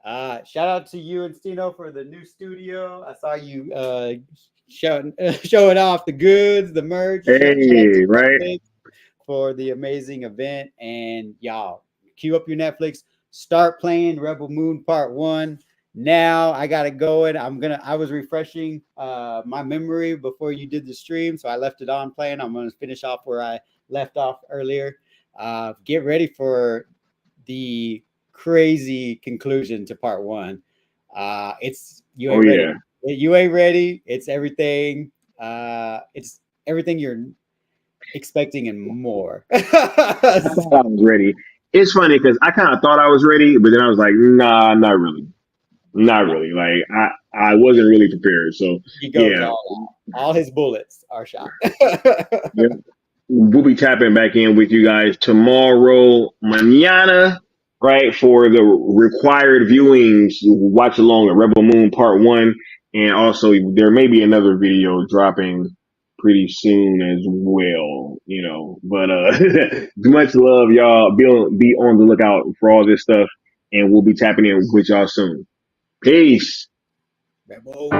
Shout out to you and Stino for the new studio. I saw you showing off the goods, the merch. Shout out Hey, to right? Netflix for the amazing event. And y'all, queue up your Netflix. Start playing Rebel Moon Part 1. Now I got it going. I was refreshing my memory before you did the stream, so I left it on playing. I'm gonna finish off where I left off earlier. Get ready for the crazy conclusion to part 1. It's you ain't ready. Yeah. You ain't ready. It's everything you're expecting and more. I thought I was ready. It's funny because I kind of thought I was ready, but then I was like, nah, not really. Not really. Like I wasn't really prepared. So He goes yeah. all his bullets are shot. Yep. We'll be tapping back in with you guys tomorrow, mañana, right, for the required viewings. Watch along at Rebel Moon Part 1. And also, there may be another video dropping pretty soon as well, But much love, y'all. Be on the lookout for all this stuff. And we'll be tapping in with y'all soon. Peace. Rebel.